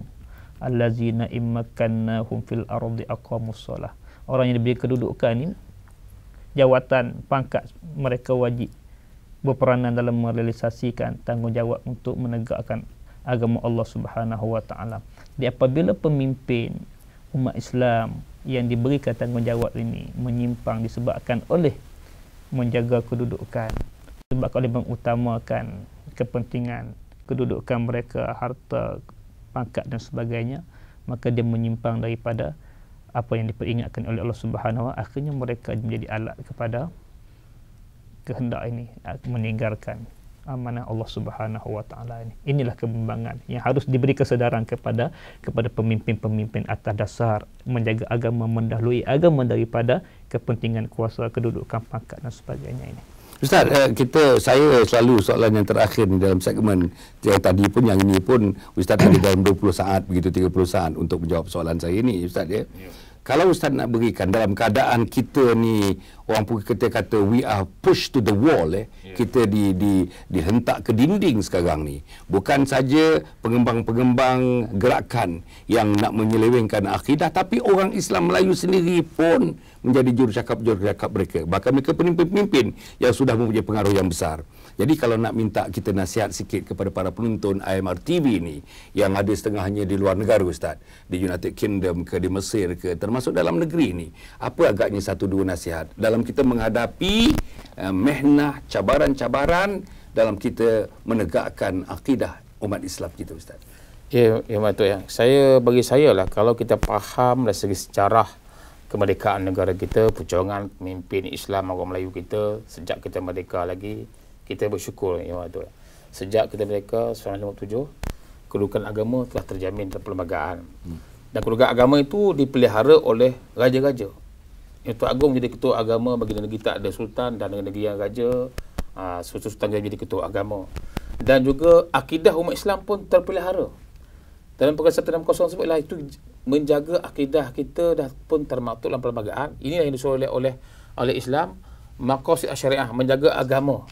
C: Allazina immakannahum fil ardi aqamus shalah. Orang yang diberi kedudukan ini, jawatan, pangkat, mereka wajib berperanan dalam merealisasikan tanggungjawab untuk menegakkan agama Allah Subhanahu Wa Taala. Jadi apabila pemimpin umat Islam yang diberikan tanggungjawab ini menyimpang disebabkan oleh menjaga kedudukan, disebabkan oleh mengutamakan kepentingan kedudukan mereka, harta, pangkat dan sebagainya, maka dia menyimpang daripada apa yang diperingatkan oleh Allah Subhanahu Wa Taala. Akhirnya mereka menjadi alat kepada kehendak ini, meninggalkan amanah Allah Subhanahu Wa Taala ini. Inilah kebimbangan yang harus diberi kesedaran kepada pemimpin-pemimpin atas dasar menjaga agama, mendahului agama daripada kepentingan kuasa, kedudukan, pangkat dan sebagainya ini.
A: Ustaz, saya selalu soalan yang terakhir ni dalam segmen yang tadi pun, yang ini pun Ustaz ada dalam 20 saat, begitu 30 saat untuk menjawab soalan saya ini, Ustaz, ya. Kalau Ustaz nak berikan dalam keadaan kita ni, orang pun kita kata we are pushed to the wall, kita dihentak ke dinding sekarang ni. Bukan saja pengembang-pengembang gerakan yang nak menyelewengkan akidah, tapi orang Islam Melayu sendiri pun menjadi jurukakap mereka. Bahkan mereka pemimpin-pemimpin yang sudah mempunyai pengaruh yang besar. Jadi kalau nak minta kita nasihat sikit kepada para penonton IMR TV ni yang ada setengahnya di luar negara, Ustaz, di United Kingdom ke, di Mesir ke, termasuk dalam negeri ni, apa agaknya satu dua nasihat dalam kita menghadapi mehnah, cabaran-cabaran dalam kita menegakkan akidah umat Islam kita, Ustaz?
B: Ya, betul ya. Bagi saya lah, kalau kita faham dari segi sejarah kemerdekaan negara kita, perjuangan pemimpin Islam orang Melayu kita sejak kita merdeka lagi, kita bersyukur ya betul. Sejak kita merdeka 1957, kedudukan agama telah terjamin dalam perlembagaan. Dan kedudukan agama itu dipelihara oleh raja-raja. Yang Tuan Agong jadi ketua agama bagi negeri tak ada sultan, dan negeri yang raja, sultan jadi ketua agama. Dan juga akidah umat Islam pun terpelihara. Dalam perkara 160 sebutlah itu menjaga akidah kita dah pun termaktub dalam perlembagaan. Inilah yang disuruh oleh Islam, maqasid syariah, menjaga agama.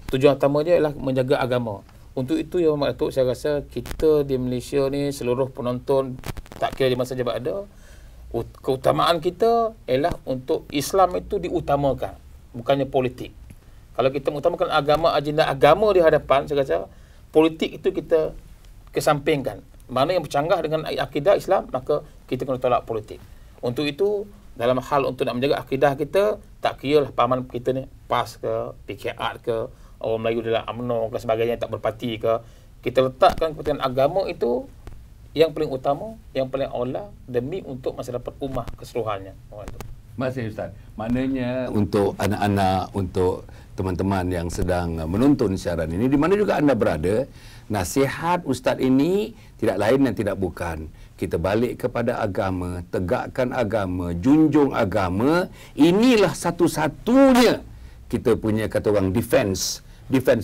B: Tujuan utama dia ialah menjaga agama. Untuk itu ya Mak Datuk, saya rasa kita di Malaysia ni, seluruh penonton tak kira di mana saja berada, keutamaan kita ialah untuk Islam itu diutamakan, bukannya politik. Kalau kita mengutamakan agama, agenda agama di hadapan, saya rasa politik itu kita kesampingkan. Mana yang bercanggah dengan akidah Islam, maka kita kena tolak politik. Untuk itu, dalam hal untuk nak menjaga akidah kita, tak kira lah pahaman kita ni PAS ke, PKR ke, orang Melayu dalam UMNO ke sebagainya, tak berparti ke, kita letakkan kepentingan agama itu yang paling utama, yang paling aula demi untuk masa depan ummah keseluruhannya.
A: Terima kasih Ustaz. Maknanya untuk anak-anak, untuk teman-teman yang sedang menonton siaran ini, di mana juga anda berada, nasihat Ustaz ini tidak lain dan tidak bukan. Kita balik kepada agama, tegakkan agama, junjung agama. Inilah satu-satunya kita punya, kata orang, defense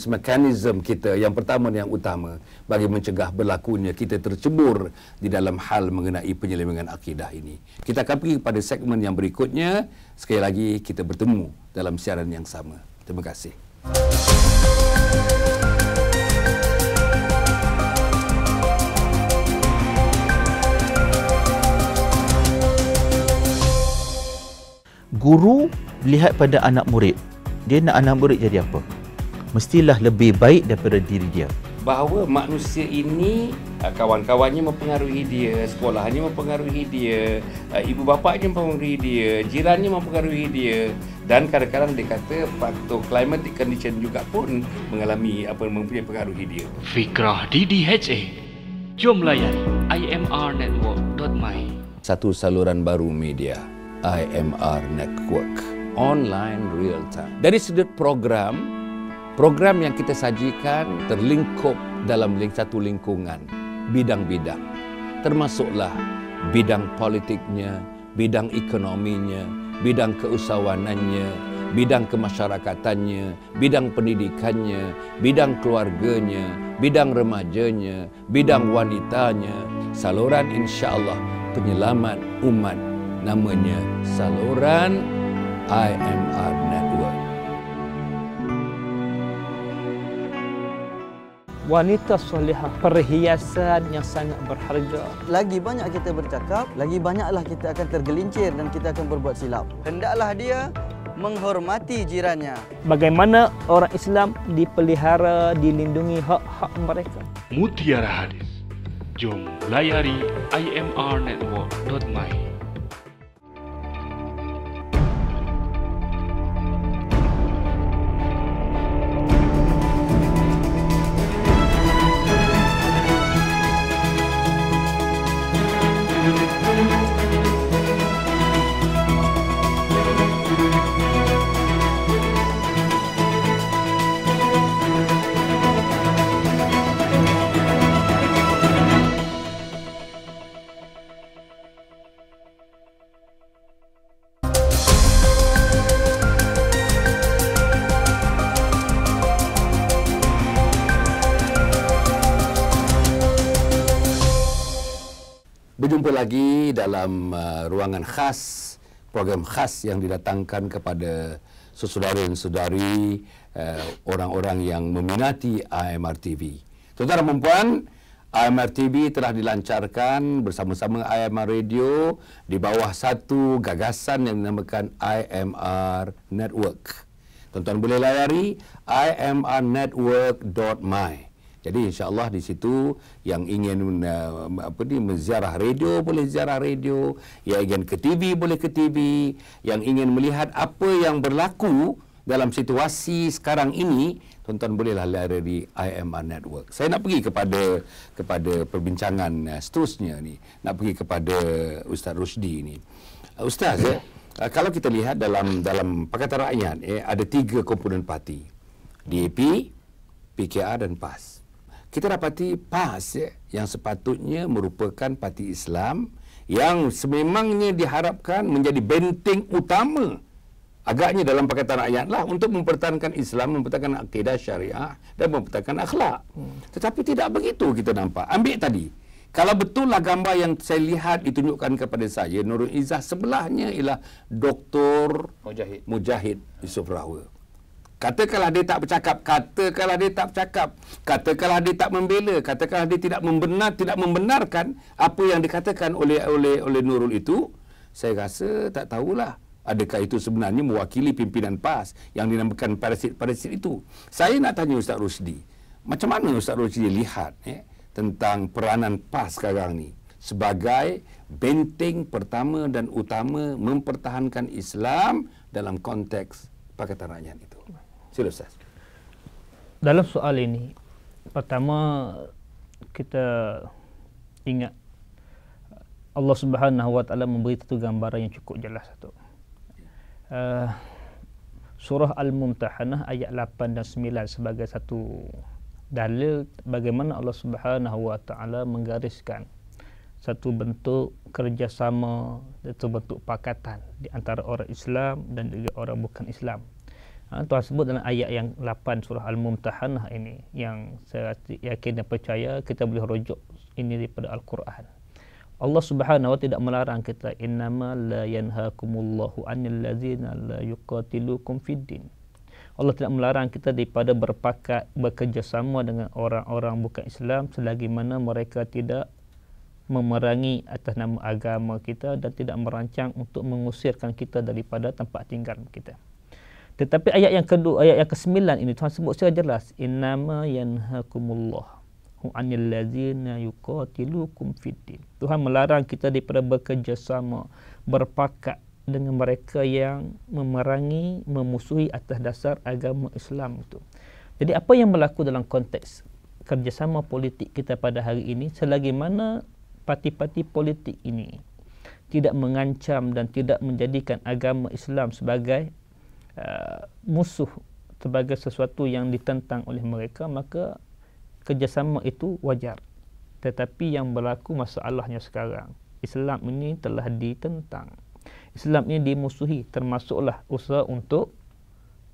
A: mechanism kita yang pertama dan yang utama bagi mencegah berlakunya kita tercebur di dalam hal mengenai penyelewengan akidah ini. Kita akan pergi kepada segmen yang berikutnya. Sekali lagi kita bertemu dalam siaran yang sama. Terima kasih.
F: Guru lihat pada anak murid. Dia nak anak murid jadi apa? Mestilah lebih baik daripada diri dia.
A: Bahawa manusia ini, kawan-kawannya mempengaruhi dia, sekolahnya mempengaruhi dia, ibu bapaknya mempengaruhi dia, jirannya mempengaruhi dia, dan kadang-kadang dia kata faktor climatic condition juga pun mempunyai pengaruhi dia.
E: Fikrah DDHA. Jom layari imrnetwork.my.
A: Satu saluran baru media, IMR Network, online real time. Dari sudut program yang kita sajikan terlingkup dalam satu lingkungan, bidang-bidang. Termasuklah bidang politiknya, bidang ekonominya, bidang keusahawanannya, bidang kemasyarakatannya, bidang pendidikannya, bidang keluarganya, bidang remajanya, bidang wanitanya. Saluran insya-Allah penyelamat umat, namanya saluran IMR Network.
C: Wanita solehah, perhiasan yang sangat berharga.
D: Lagi banyak kita bercakap, lagi banyaklah kita akan tergelincir dan kita akan berbuat silap. Hendaklah dia menghormati jirannya.
C: Bagaimana orang Islam dipelihara, dilindungi hak-hak mereka.
E: Mutiara Hadis. Jom layari imrnetwork.my.
A: Berjumpa lagi dalam ruangan khas, program khas yang didatangkan kepada saudara dan saudari orang-orang yang meminati IMR TV. Tuan-tuan dan puan, IMR TV telah dilancarkan bersama-sama IMR Radio di bawah satu gagasan yang dinamakan IMR Network. Tuan-tuan boleh layari imrnetwork.my. Jadi insya-Allah di situ yang ingin menziarah radio boleh ziarah radio, yang ingin ke TV boleh ke TV, yang ingin melihat apa yang berlaku dalam situasi sekarang ini, tuan-tuan bolehlah layari IMR Network. Saya nak pergi kepada perbincangan seterusnya ni. Nak pergi kepada Ustaz Rusdi ni. Ustaz, kalau kita lihat dalam Pakatan Rakyat ada 3 komponen parti. DAP, PKR dan PAS. Kita dapati PAS yang sepatutnya merupakan parti Islam yang sememangnya diharapkan menjadi benteng utama agaknya dalam Pakatan Rakyat lah untuk mempertahankan Islam, mempertahankan akidah syariah dan mempertahankan akhlak. Tetapi tidak begitu kita nampak. Ambil tadi, kalau betullah gambar yang saya lihat ditunjukkan kepada saya, Nurul Izzah, sebelahnya ialah Dr. Mujahid Yusof Rahwa. Katakanlah dia tak bercakap, katakanlah dia tak bercakap, katakanlah dia tak membela, katakanlah dia tidak membenarkan apa yang dikatakan oleh Nurul itu, saya rasa tak tahulah adakah itu sebenarnya mewakili pimpinan PAS yang dinamakan parasit itu. Saya nak tanya Ustaz Rusdi, macam mana Ustaz Rusdi lihat tentang peranan PAS sekarang ni sebagai benteng pertama dan utama mempertahankan Islam dalam konteks Pakatan Rakyat itu? Sila Ustaz.
C: Dalam soal ini, pertama kita ingat Allah Subhanahu Wa Taala memberi satu gambaran yang cukup jelas satu. Surah Al-Mumtahanah ayat 8 dan 9 sebagai satu dalil bagaimana Allah Subhanahu Wa Taala menggariskan satu bentuk kerjasama, satu bentuk pakatan di antara orang Islam dan juga orang bukan Islam. Tuhan sebut dalam ayat yang 8 surah Al-Mumtahanah ini, yang saya yakin dan percaya kita boleh rujuk ini daripada Al-Quran. Allah Subhanahu wa tidak melarang kita, innama la yanhaakumullahu 'anil ladzina la yuqatilukum fiddin. Allah tidak melarang kita daripada berpakat bekerjasama dengan orang-orang bukan Islam selagi mana mereka tidak memerangi atas nama agama kita dan tidak merancang untuk mengusirkan kita daripada tempat tinggal kita. Tetapi ayat yang kedua, ayat yang ke-9 ini Tuhan sebut secara jelas, innama yanhaakumullahu 'anil ladzina yuqatilukum fiddin. Tuhan melarang kita daripada bekerjasama, berpakat dengan mereka yang memerangi, memusuhi atas dasar agama Islam itu. Jadi apa yang berlaku dalam konteks kerjasama politik kita pada hari ini, selagi mana parti-parti politik ini tidak mengancam dan tidak menjadikan agama Islam sebagai musuh, sebagai sesuatu yang ditentang oleh mereka, maka kerjasama itu wajar. Tetapi yang berlaku masalahnya sekarang, Islam ini telah ditentang, Islam ini dimusuhi, termasuklah usaha untuk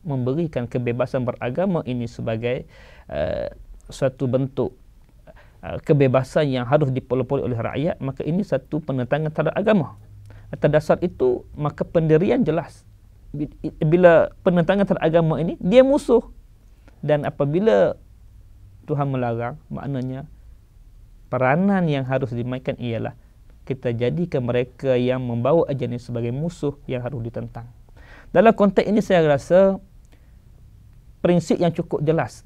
C: memberikan kebebasan beragama ini sebagai suatu bentuk kebebasan yang harus dipelopori oleh rakyat. Maka ini satu penentangan terhadap agama. Atas dasar itu, maka pendirian jelas. Bila penentangan terhadap agama ini, dia musuh. Dan apabila Tuhan melarang, maknanya peranan yang harus dimainkan ialah kita jadikan mereka yang membawa ajaran ini sebagai musuh yang harus ditentang. Dalam konteks ini saya rasa prinsip yang cukup jelas.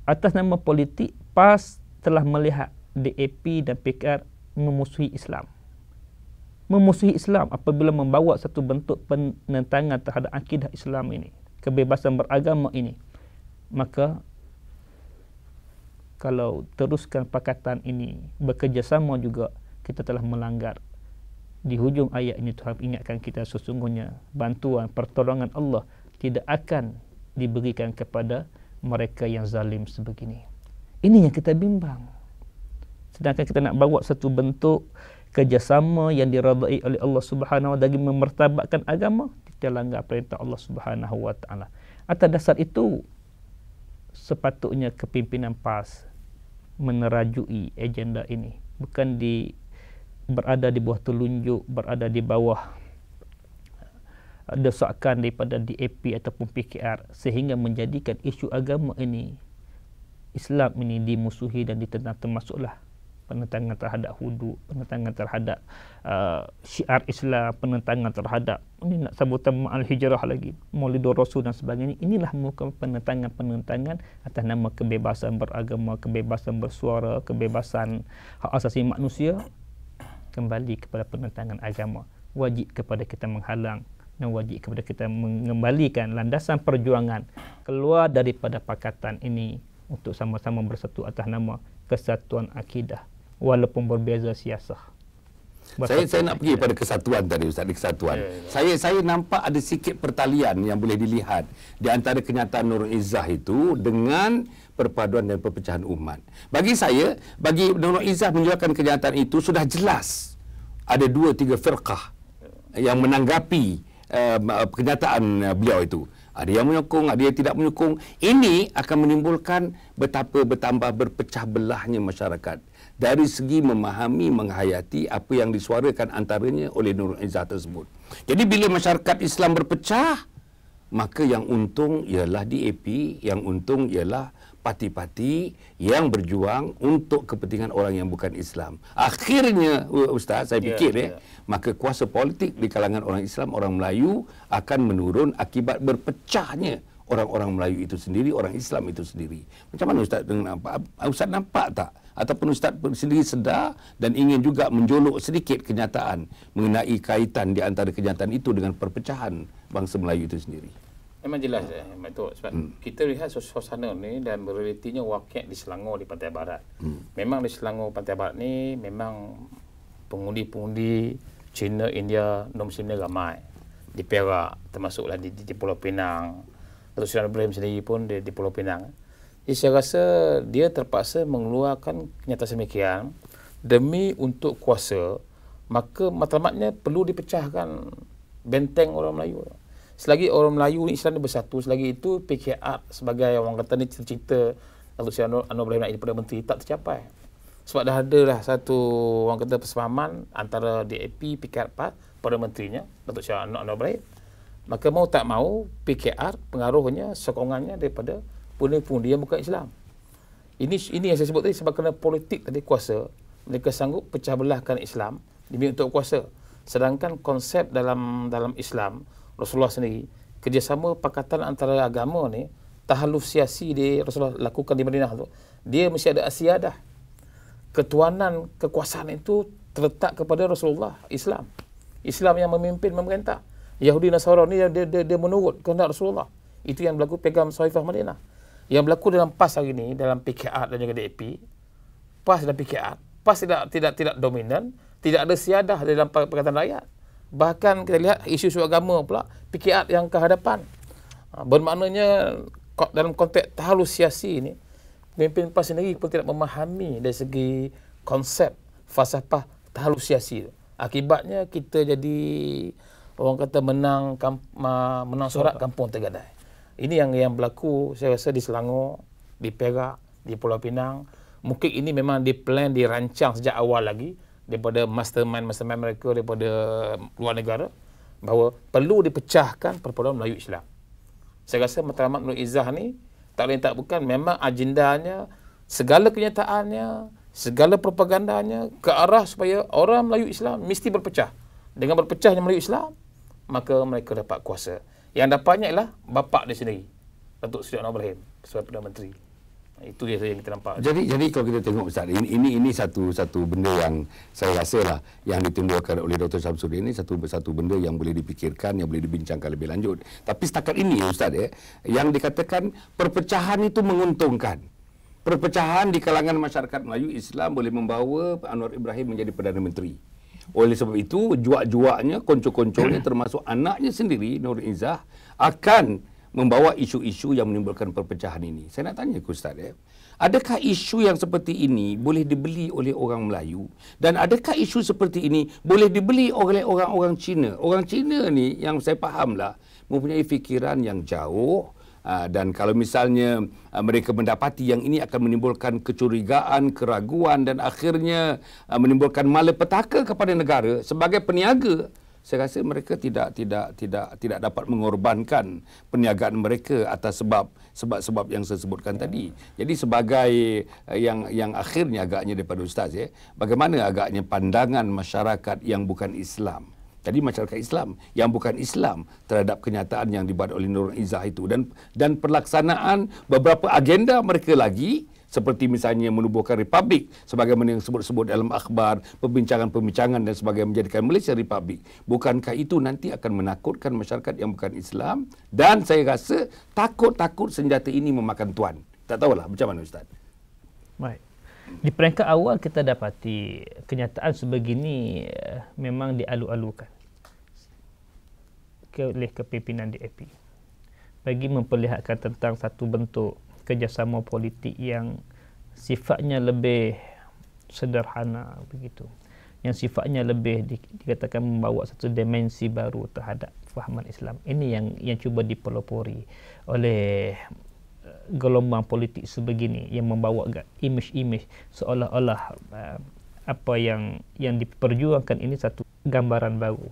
C: Atas nama politik, PAS telah melihat DAP dan PKR memusuhi Islam. Memusuhi Islam apabila membawa satu bentuk penentangan terhadap akidah Islam ini, kebebasan beragama ini. Maka kalau teruskan pakatan ini, bekerjasama juga, kita telah melanggar. Di hujung ayat ini Tuhan ingatkan kita, sesungguhnya bantuan, pertolongan Allah tidak akan diberikan kepada mereka yang zalim sebegini. Ini yang kita bimbang. Sedangkan kita nak bawa satu bentuk kerjasama yang diradai oleh Allah Subhanahu wa taala memertabatkan agama, kita langgar perintah Allah Subhanahu wa taala. Atas dasar itu, sepatutnya kepimpinan PAS menerajui agenda ini, bukan berada di bawah telunjuk, berada di bawah desakan daripada DAP ataupun PKR, sehingga menjadikan isu agama ini, Islam ini dimusuhi dan ditentang, termasuklah penentangan terhadap hudud, penentangan terhadap syiar Islam, penentangan terhadap, ini nak sabutan ma'al hijrah lagi, Maulidur Rasul dan sebagainya. Inilah muka penentangan-penentangan atas nama kebebasan beragama, kebebasan bersuara, kebebasan hak asasi manusia. Kembali kepada penentangan agama, wajib kepada kita menghalang dan wajib kepada kita mengembalikan landasan perjuangan keluar daripada pakatan ini untuk sama-sama bersatu atas nama kesatuan akidah walaupun berbeza siasah.
A: Saya nak pergi pada kesatuan tadi Ustaz, kesatuan. Saya nampak ada sikit pertalian yang boleh dilihat di antara kenyataan Nurul Izzah itu dengan perpaduan dan perpecahan umat. Bagi saya, bagi Nurul Izzah menjualkan kenyataan itu sudah jelas ada 2-3 firqah yang menanggapi kenyataan beliau itu. Ada yang menyokong, ada yang tidak menyokong. Ini akan menimbulkan betapa bertambah berpecah belahnya masyarakat dari segi memahami, menghayati apa yang disuarakan antaranya oleh Nurul Izzah tersebut. Jadi bila masyarakat Islam berpecah, maka yang untung ialah DAP, yang untung ialah parti-parti yang berjuang untuk kepentingan orang yang bukan Islam. Akhirnya, Ustaz, saya fikir maka kuasa politik di kalangan orang Islam, orang Melayu akan menurun akibat berpecahnya orang-orang Melayu itu sendiri, orang Islam itu sendiri. Macam mana Ustaz nampak? Ustaz nampak tak? Ataupun Ustaz sendiri sedar dan ingin juga menjolok sedikit kenyataan mengenai kaitan di antara kenyataan itu dengan perpecahan bangsa Melayu itu sendiri?
B: Memang jelas betul sebab kita lihat suasana ni dan realitinya wakil di Selangor di Pantai Barat. Memang di Selangor Pantai Barat ni memang pengundi-pengundi Cina, India, non-Muslim ramai. Di Perak termasuklah di Pulau Pinang. Datuk Seri Ibrahim sendiri pun di Pulau Pinang. Jadi saya rasa dia terpaksa mengeluarkan kenyataan semikian demi untuk kuasa, maka matlamatnya perlu dipecahkan benteng orang Melayu. Selagi orang Melayu ni Islam ni bersatu, selagi itu PKR sebagai orang kata ni cita-cita Datuk Seri Anwar Ibrahim nak jadi Perdana Menteri tak tercapai. Sebab dah ada lah satu orang kata persefahaman antara DAP, PKR PAS, Perdana Menterinya Datuk Seri Anwar Ibrahim. Maka mau tak mau PKR pengaruhnya, sokongannya daripada pundi-pundi yang bukan Islam. Ini yang saya sebut tadi sebab kerana politik tadi kuasa, mereka sanggup pecah belahkan Islam demi untuk kuasa. Sedangkan konsep dalam Islam Rasulullah sendiri, kerjasama pakatan antara agama ni, tahalusiasi dia Rasulullah lakukan di Madinah tu, dia mesti ada asiyadah. Ketuanan, kekuasaan itu terletak kepada Rasulullah, Islam. Islam yang memimpin, memerintah. Yahudi Nasrani dia menurut kehendak Rasulullah. Itu yang berlaku pegang Saifah Madinah. Yang berlaku dalam PAS hari ini, dalam PKR dan juga DAP, PAS dan PKR, PAS tidak dominan, tidak ada siadah dalam Pakatan Rakyat. Bahkan kita lihat isu-isu agama pula PKR yang ke hadapan. Bermaknanya dalam konteks tahalusiasi ini, pemimpin PAS sendiri pun tidak memahami dari segi konsep falsafah tahalusiasi. Akibatnya kita jadi orang kata menang sorak kampung tergadai. Ini yang berlaku saya rasa di Selangor, di Perak, di Pulau Pinang. Mungkin ini memang dirancang sejak awal lagi daripada mastermind mereka daripada luar negara bahawa perlu dipecahkan persaudaraan Melayu Islam. Saya rasa Matlamat Nur Izzah ni tak lain tak bukan memang agendanya, segala kenyataannya, segala propagandanya ke arah supaya orang Melayu Islam mesti berpecah. Dengan berpecahnya Melayu Islam, maka mereka dapat kuasa. Yang dapatnya ialah bapa dia sendiri, Datuk Seri Anwar Ibrahim sebagai Perdana Menteri. Itu dia yang kita nampak.
A: Jadi kalau kita tengok Ustaz, ini satu benda yang saya rasa lah yang ditimbulkan oleh Dr. Syamsuddin ini satu benda yang boleh dipikirkan, yang boleh dibincangkan lebih lanjut. Tapi setakat ini Ustaz yang dikatakan perpecahan itu menguntungkan. Perpecahan di kalangan masyarakat Melayu Islam boleh membawa Anwar Ibrahim menjadi Perdana Menteri. Oleh sebab itu, juak-juaknya, konco-konconya termasuk anaknya sendiri, Nur Izzah, akan membawa isu-isu yang menimbulkan perpecahan ini. Saya nak tanya ke Ustaz, adakah isu yang seperti ini boleh dibeli oleh orang Melayu? Dan adakah isu seperti ini boleh dibeli oleh orang-orang Cina? Orang Cina ni yang saya fahamlah mempunyai fikiran yang jauh, dan kalau misalnya mereka mendapati yang ini akan menimbulkan kecurigaan, keraguan dan akhirnya menimbulkan malapetaka kepada negara sebagai peniaga, saya rasa mereka tidak dapat mengorbankan perniagaan mereka atas sebab-sebab yang saya sebutkan tadi. Jadi sebagai yang akhirnya agaknya daripada Ustaz, bagaimana agaknya pandangan masyarakat yang bukan Islam, tadi masyarakat Islam yang bukan Islam terhadap kenyataan yang dibuat oleh Nur Izzah itu dan pelaksanaan beberapa agenda mereka lagi, seperti misalnya menubuhkan republik sebagaimana yang sebut-sebut dalam akhbar, perbincangan-perbincangan dan sebagainya, menjadikan Malaysia republik. Bukankah itu nanti akan menakutkan masyarakat yang bukan Islam? Dan saya rasa takut senjata ini memakan tuan. Tak tahulah macam mana Ustaz.
C: Baik. Di peringkat awal kita dapati kenyataan sebegini memang dialu-alukan oleh kepimpinan DAP bagi memperlihatkan tentang satu bentuk kerjasama politik yang sifatnya lebih sederhana begitu, yang sifatnya lebih dikatakan membawa satu dimensi baru terhadap fahaman Islam. Ini yang cuba dipelopori oleh gelombang politik sebegini yang membawa imej-imej seolah-olah apa yang diperjuangkan ini satu gambaran baru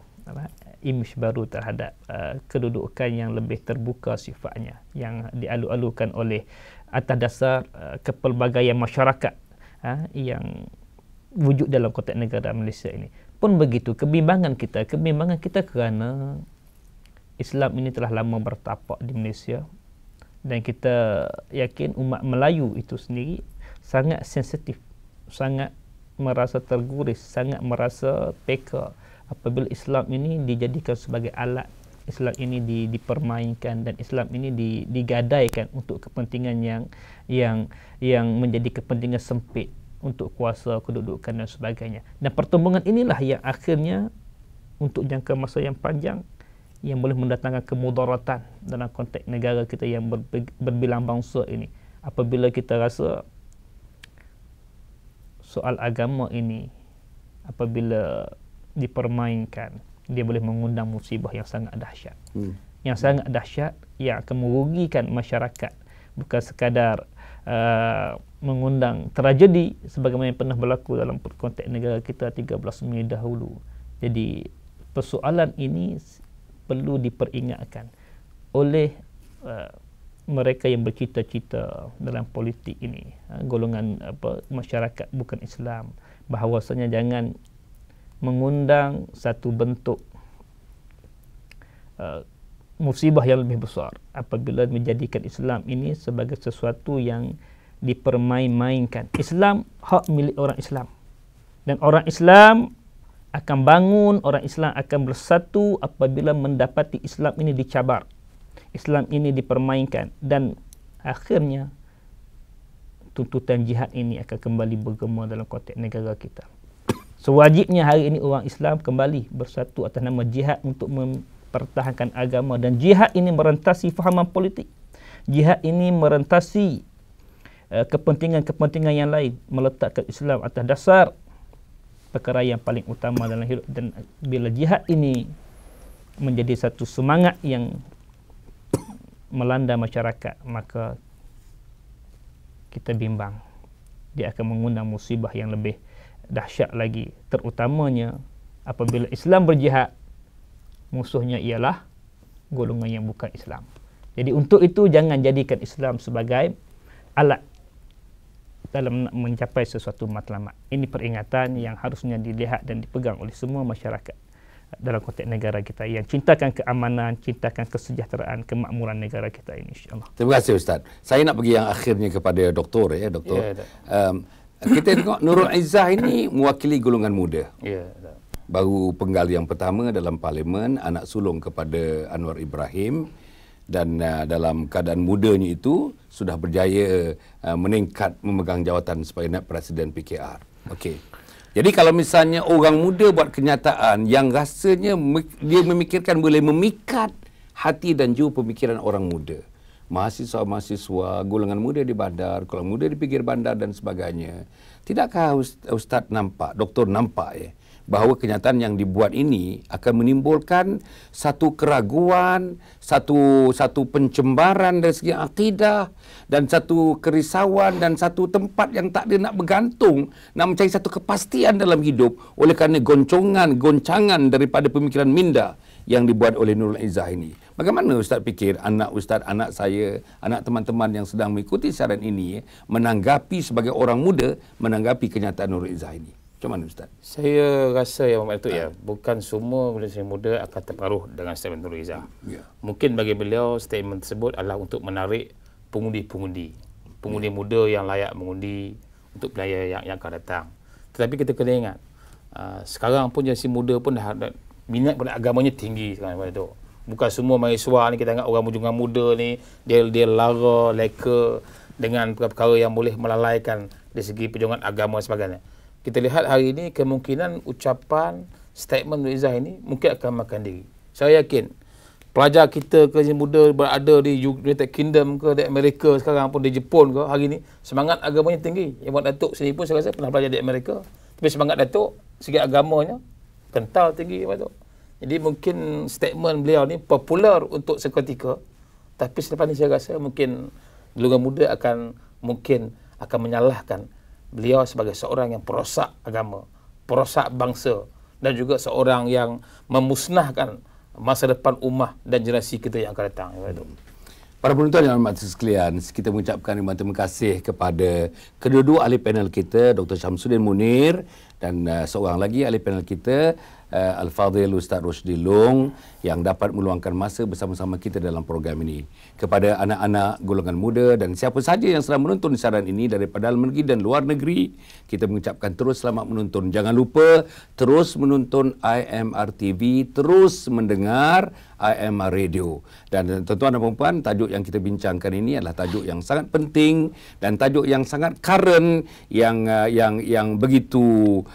C: imej baru terhadap kedudukan yang lebih terbuka sifatnya, yang dialu-alukan oleh atas dasar kepelbagaian masyarakat yang wujud dalam konteks negara Malaysia ini. Pun begitu, kebimbangan kita kerana Islam ini telah lama bertapak di Malaysia, dan kita yakin umat Melayu itu sendiri sangat sensitif, sangat merasa terguris, sangat merasa peka apabila Islam ini dijadikan sebagai alat, Islam ini dipermainkan, dan Islam ini digadaikan untuk kepentingan yang menjadi kepentingan sempit untuk kuasa, kedudukan dan sebagainya. Dan pertumbungan inilah yang akhirnya untuk jangka masa yang panjang yang boleh mendatangkan kemudaratan dalam konteks negara kita yang berbilang bangsa ini. Apabila kita rasa soal agama ini apabila dipermainkan, dia boleh mengundang musibah yang sangat dahsyat. Yang sangat dahsyat yang akan merugikan masyarakat, bukan sekadar mengundang tragedi sebagaimana yang pernah berlaku dalam konteks negara kita 13 Mei dahulu. Jadi persoalan ini perlu diperingatkan oleh mereka yang bercita-cita dalam politik ini, golongan masyarakat bukan Islam, bahawasanya jangan mengundang satu bentuk musibah yang lebih besar apabila menjadikan Islam ini sebagai sesuatu yang dipermain-mainkan. Islam hak milik orang Islam, dan orang Islam akan bangun, orang Islam akan bersatu apabila mendapati Islam ini dicabar, Islam ini dipermainkan, dan akhirnya tuntutan jihad ini akan kembali bergema dalam konteks negara kita. Sewajibnya hari ini orang Islam kembali bersatu atas nama jihad untuk mempertahankan agama, dan jihad ini merentasi fahaman politik. Jihad ini merentasi kepentingan-kepentingan yang lain, meletakkan Islam atas dasar perkara yang paling utama dalam hidup. Dan bila jihad ini menjadi satu semangat yang melanda masyarakat, maka kita bimbang dia akan mengundang musibah yang lebih dahsyat lagi, terutamanya apabila Islam berjihad, musuhnya ialah golongan yang bukan Islam. Jadi untuk itu jangan jadikan Islam sebagai alat dalam mencapai sesuatu matlamat. Ini peringatan yang harusnya dilihat dan dipegang oleh semua masyarakat dalam konteks negara kita yang cintakan keamanan, cintakan kesejahteraan, kemakmuran negara kita ini, insya-Allah.
A: Terima kasih Ustaz. Saya nak pergi yang akhirnya kepada doktor doktor. Kita tengok Nurul Izzah ini mewakili golongan muda. Baru penggal yang pertama dalam parlimen, anak sulung kepada Anwar Ibrahim, dan dalam keadaan mudanya itu sudah berjaya meningkat memegang jawatan sebagai naib presiden PKR. Okey. Jadi kalau misalnya orang muda buat kenyataan yang rasanya dia memikirkan boleh memikat hati dan jiwa pemikiran orang muda, mahasiswa-mahasiswa, golongan muda di bandar, golongan muda di pinggir bandar dan sebagainya. Tidakkah Ustaz nampak, doktor nampak bahawa kenyataan yang dibuat ini akan menimbulkan satu keraguan, satu pencembaran dari segi akidah, dan satu kerisauan, dan satu tempat yang tak ada nak bergantung, nak mencari satu kepastian dalam hidup oleh kerana goncangan daripada pemikiran minda yang dibuat oleh Nurul Izzah ini. Bagaimana Ustaz fikir anak Ustaz, anak saya, anak teman-teman yang sedang mengikuti siaran ini menanggapi sebagai orang muda, menanggapi kenyataan Nurul Izzah ini? Macam mana Ustaz?
B: Saya rasa yang itu bukan semua Malaysia muda akan terpengaruh dengan statement Nurul Izzah. Mungkin bagi beliau statement tersebut adalah untuk menarik pengundi muda yang layak mengundi untuk pilihan yang akan datang. Tetapi kita kena ingat, sekarang pun generasi muda pun dah minat pada agamanya tinggi sekarang pada tu. Bukan semua mahasiswa ni, kita ingat orang junjungan muda ni dia lara, leka dengan perkara yang boleh melalaikan dari segi perjuangan agama dan sebagainya. Kita lihat hari ini kemungkinan ucapan statement Nurul Izzah ini mungkin akan makan diri. Saya yakin pelajar kita ke muda berada di United Kingdom ke di Amerika sekarang pun, di Jepun ke, hari ini semangat agamanya tinggi. Yang buat Datuk sendiri pun saya rasa pernah belajar di Amerika, tapi semangat Datuk segi agamanya kental tinggi Datuk. Jadi mungkin statement beliau ni popular untuk seketika, tapi selepas ni saya rasa mungkin golongan muda akan menyalahkan beliau sebagai seorang yang perosak agama, perosak bangsa, dan juga seorang yang memusnahkan masa depan ummah dan generasi kita yang akan datang.
A: Para penonton yang hormat sekalian, kita mengucapkan terima kasih kepada kedua-dua ahli panel kita, Dr. Syamsuddin Munir dan seorang lagi ahli panel kita, Al-Fadhil Ustaz Rusdi Long, yang dapat meluangkan masa bersama-sama kita dalam program ini. Kepada anak-anak golongan muda dan siapa sahaja yang sedang menonton siaran ini daripada dalam negeri dan luar negeri, kita mengucapkan terus selamat menonton. Jangan lupa terus menonton IMR TV, terus mendengar IMR Radio. Dan tuan-tuan dan puan-puan, tajuk yang kita bincangkan ini adalah tajuk yang sangat penting dan tajuk yang sangat current, yang begitu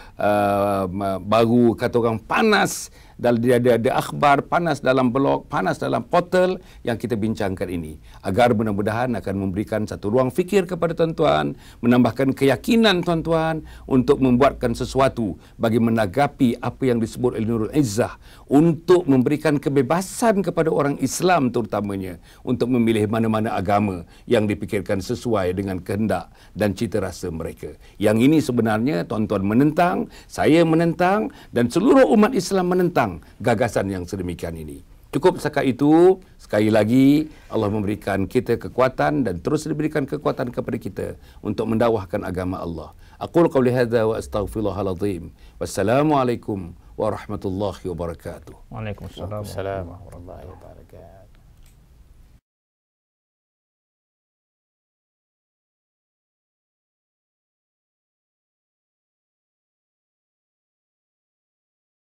A: baru, kata orang, panas. Dan ada akhbar panas dalam blog, panas dalam portal yang kita bincangkan ini, agar mudah-mudahan akan memberikan satu ruang fikir kepada tuan-tuan, menambahkan keyakinan tuan-tuan untuk membuatkan sesuatu bagi menanggapi apa yang disebut oleh Nurul Izzah, untuk memberikan kebebasan kepada orang Islam terutamanya untuk memilih mana-mana agama yang dipikirkan sesuai dengan kehendak dan cita rasa mereka. Yang ini sebenarnya tuan-tuan menentang, saya menentang, dan seluruh umat Islam menentang gagasan yang sedemikian ini. Cukup setakat itu. Sekali lagi, Allah memberikan kita kekuatan dan terus diberikan kekuatan kepada kita untuk mendakwahkan agama Allah. Aqul qawli hadza wa astaghfirullahal azim. Wassalamualaikum warahmatullahi wabarakatuh.
C: Waalaikumsalam
B: Assalamualaikum warahmatullahi wabarakatuh.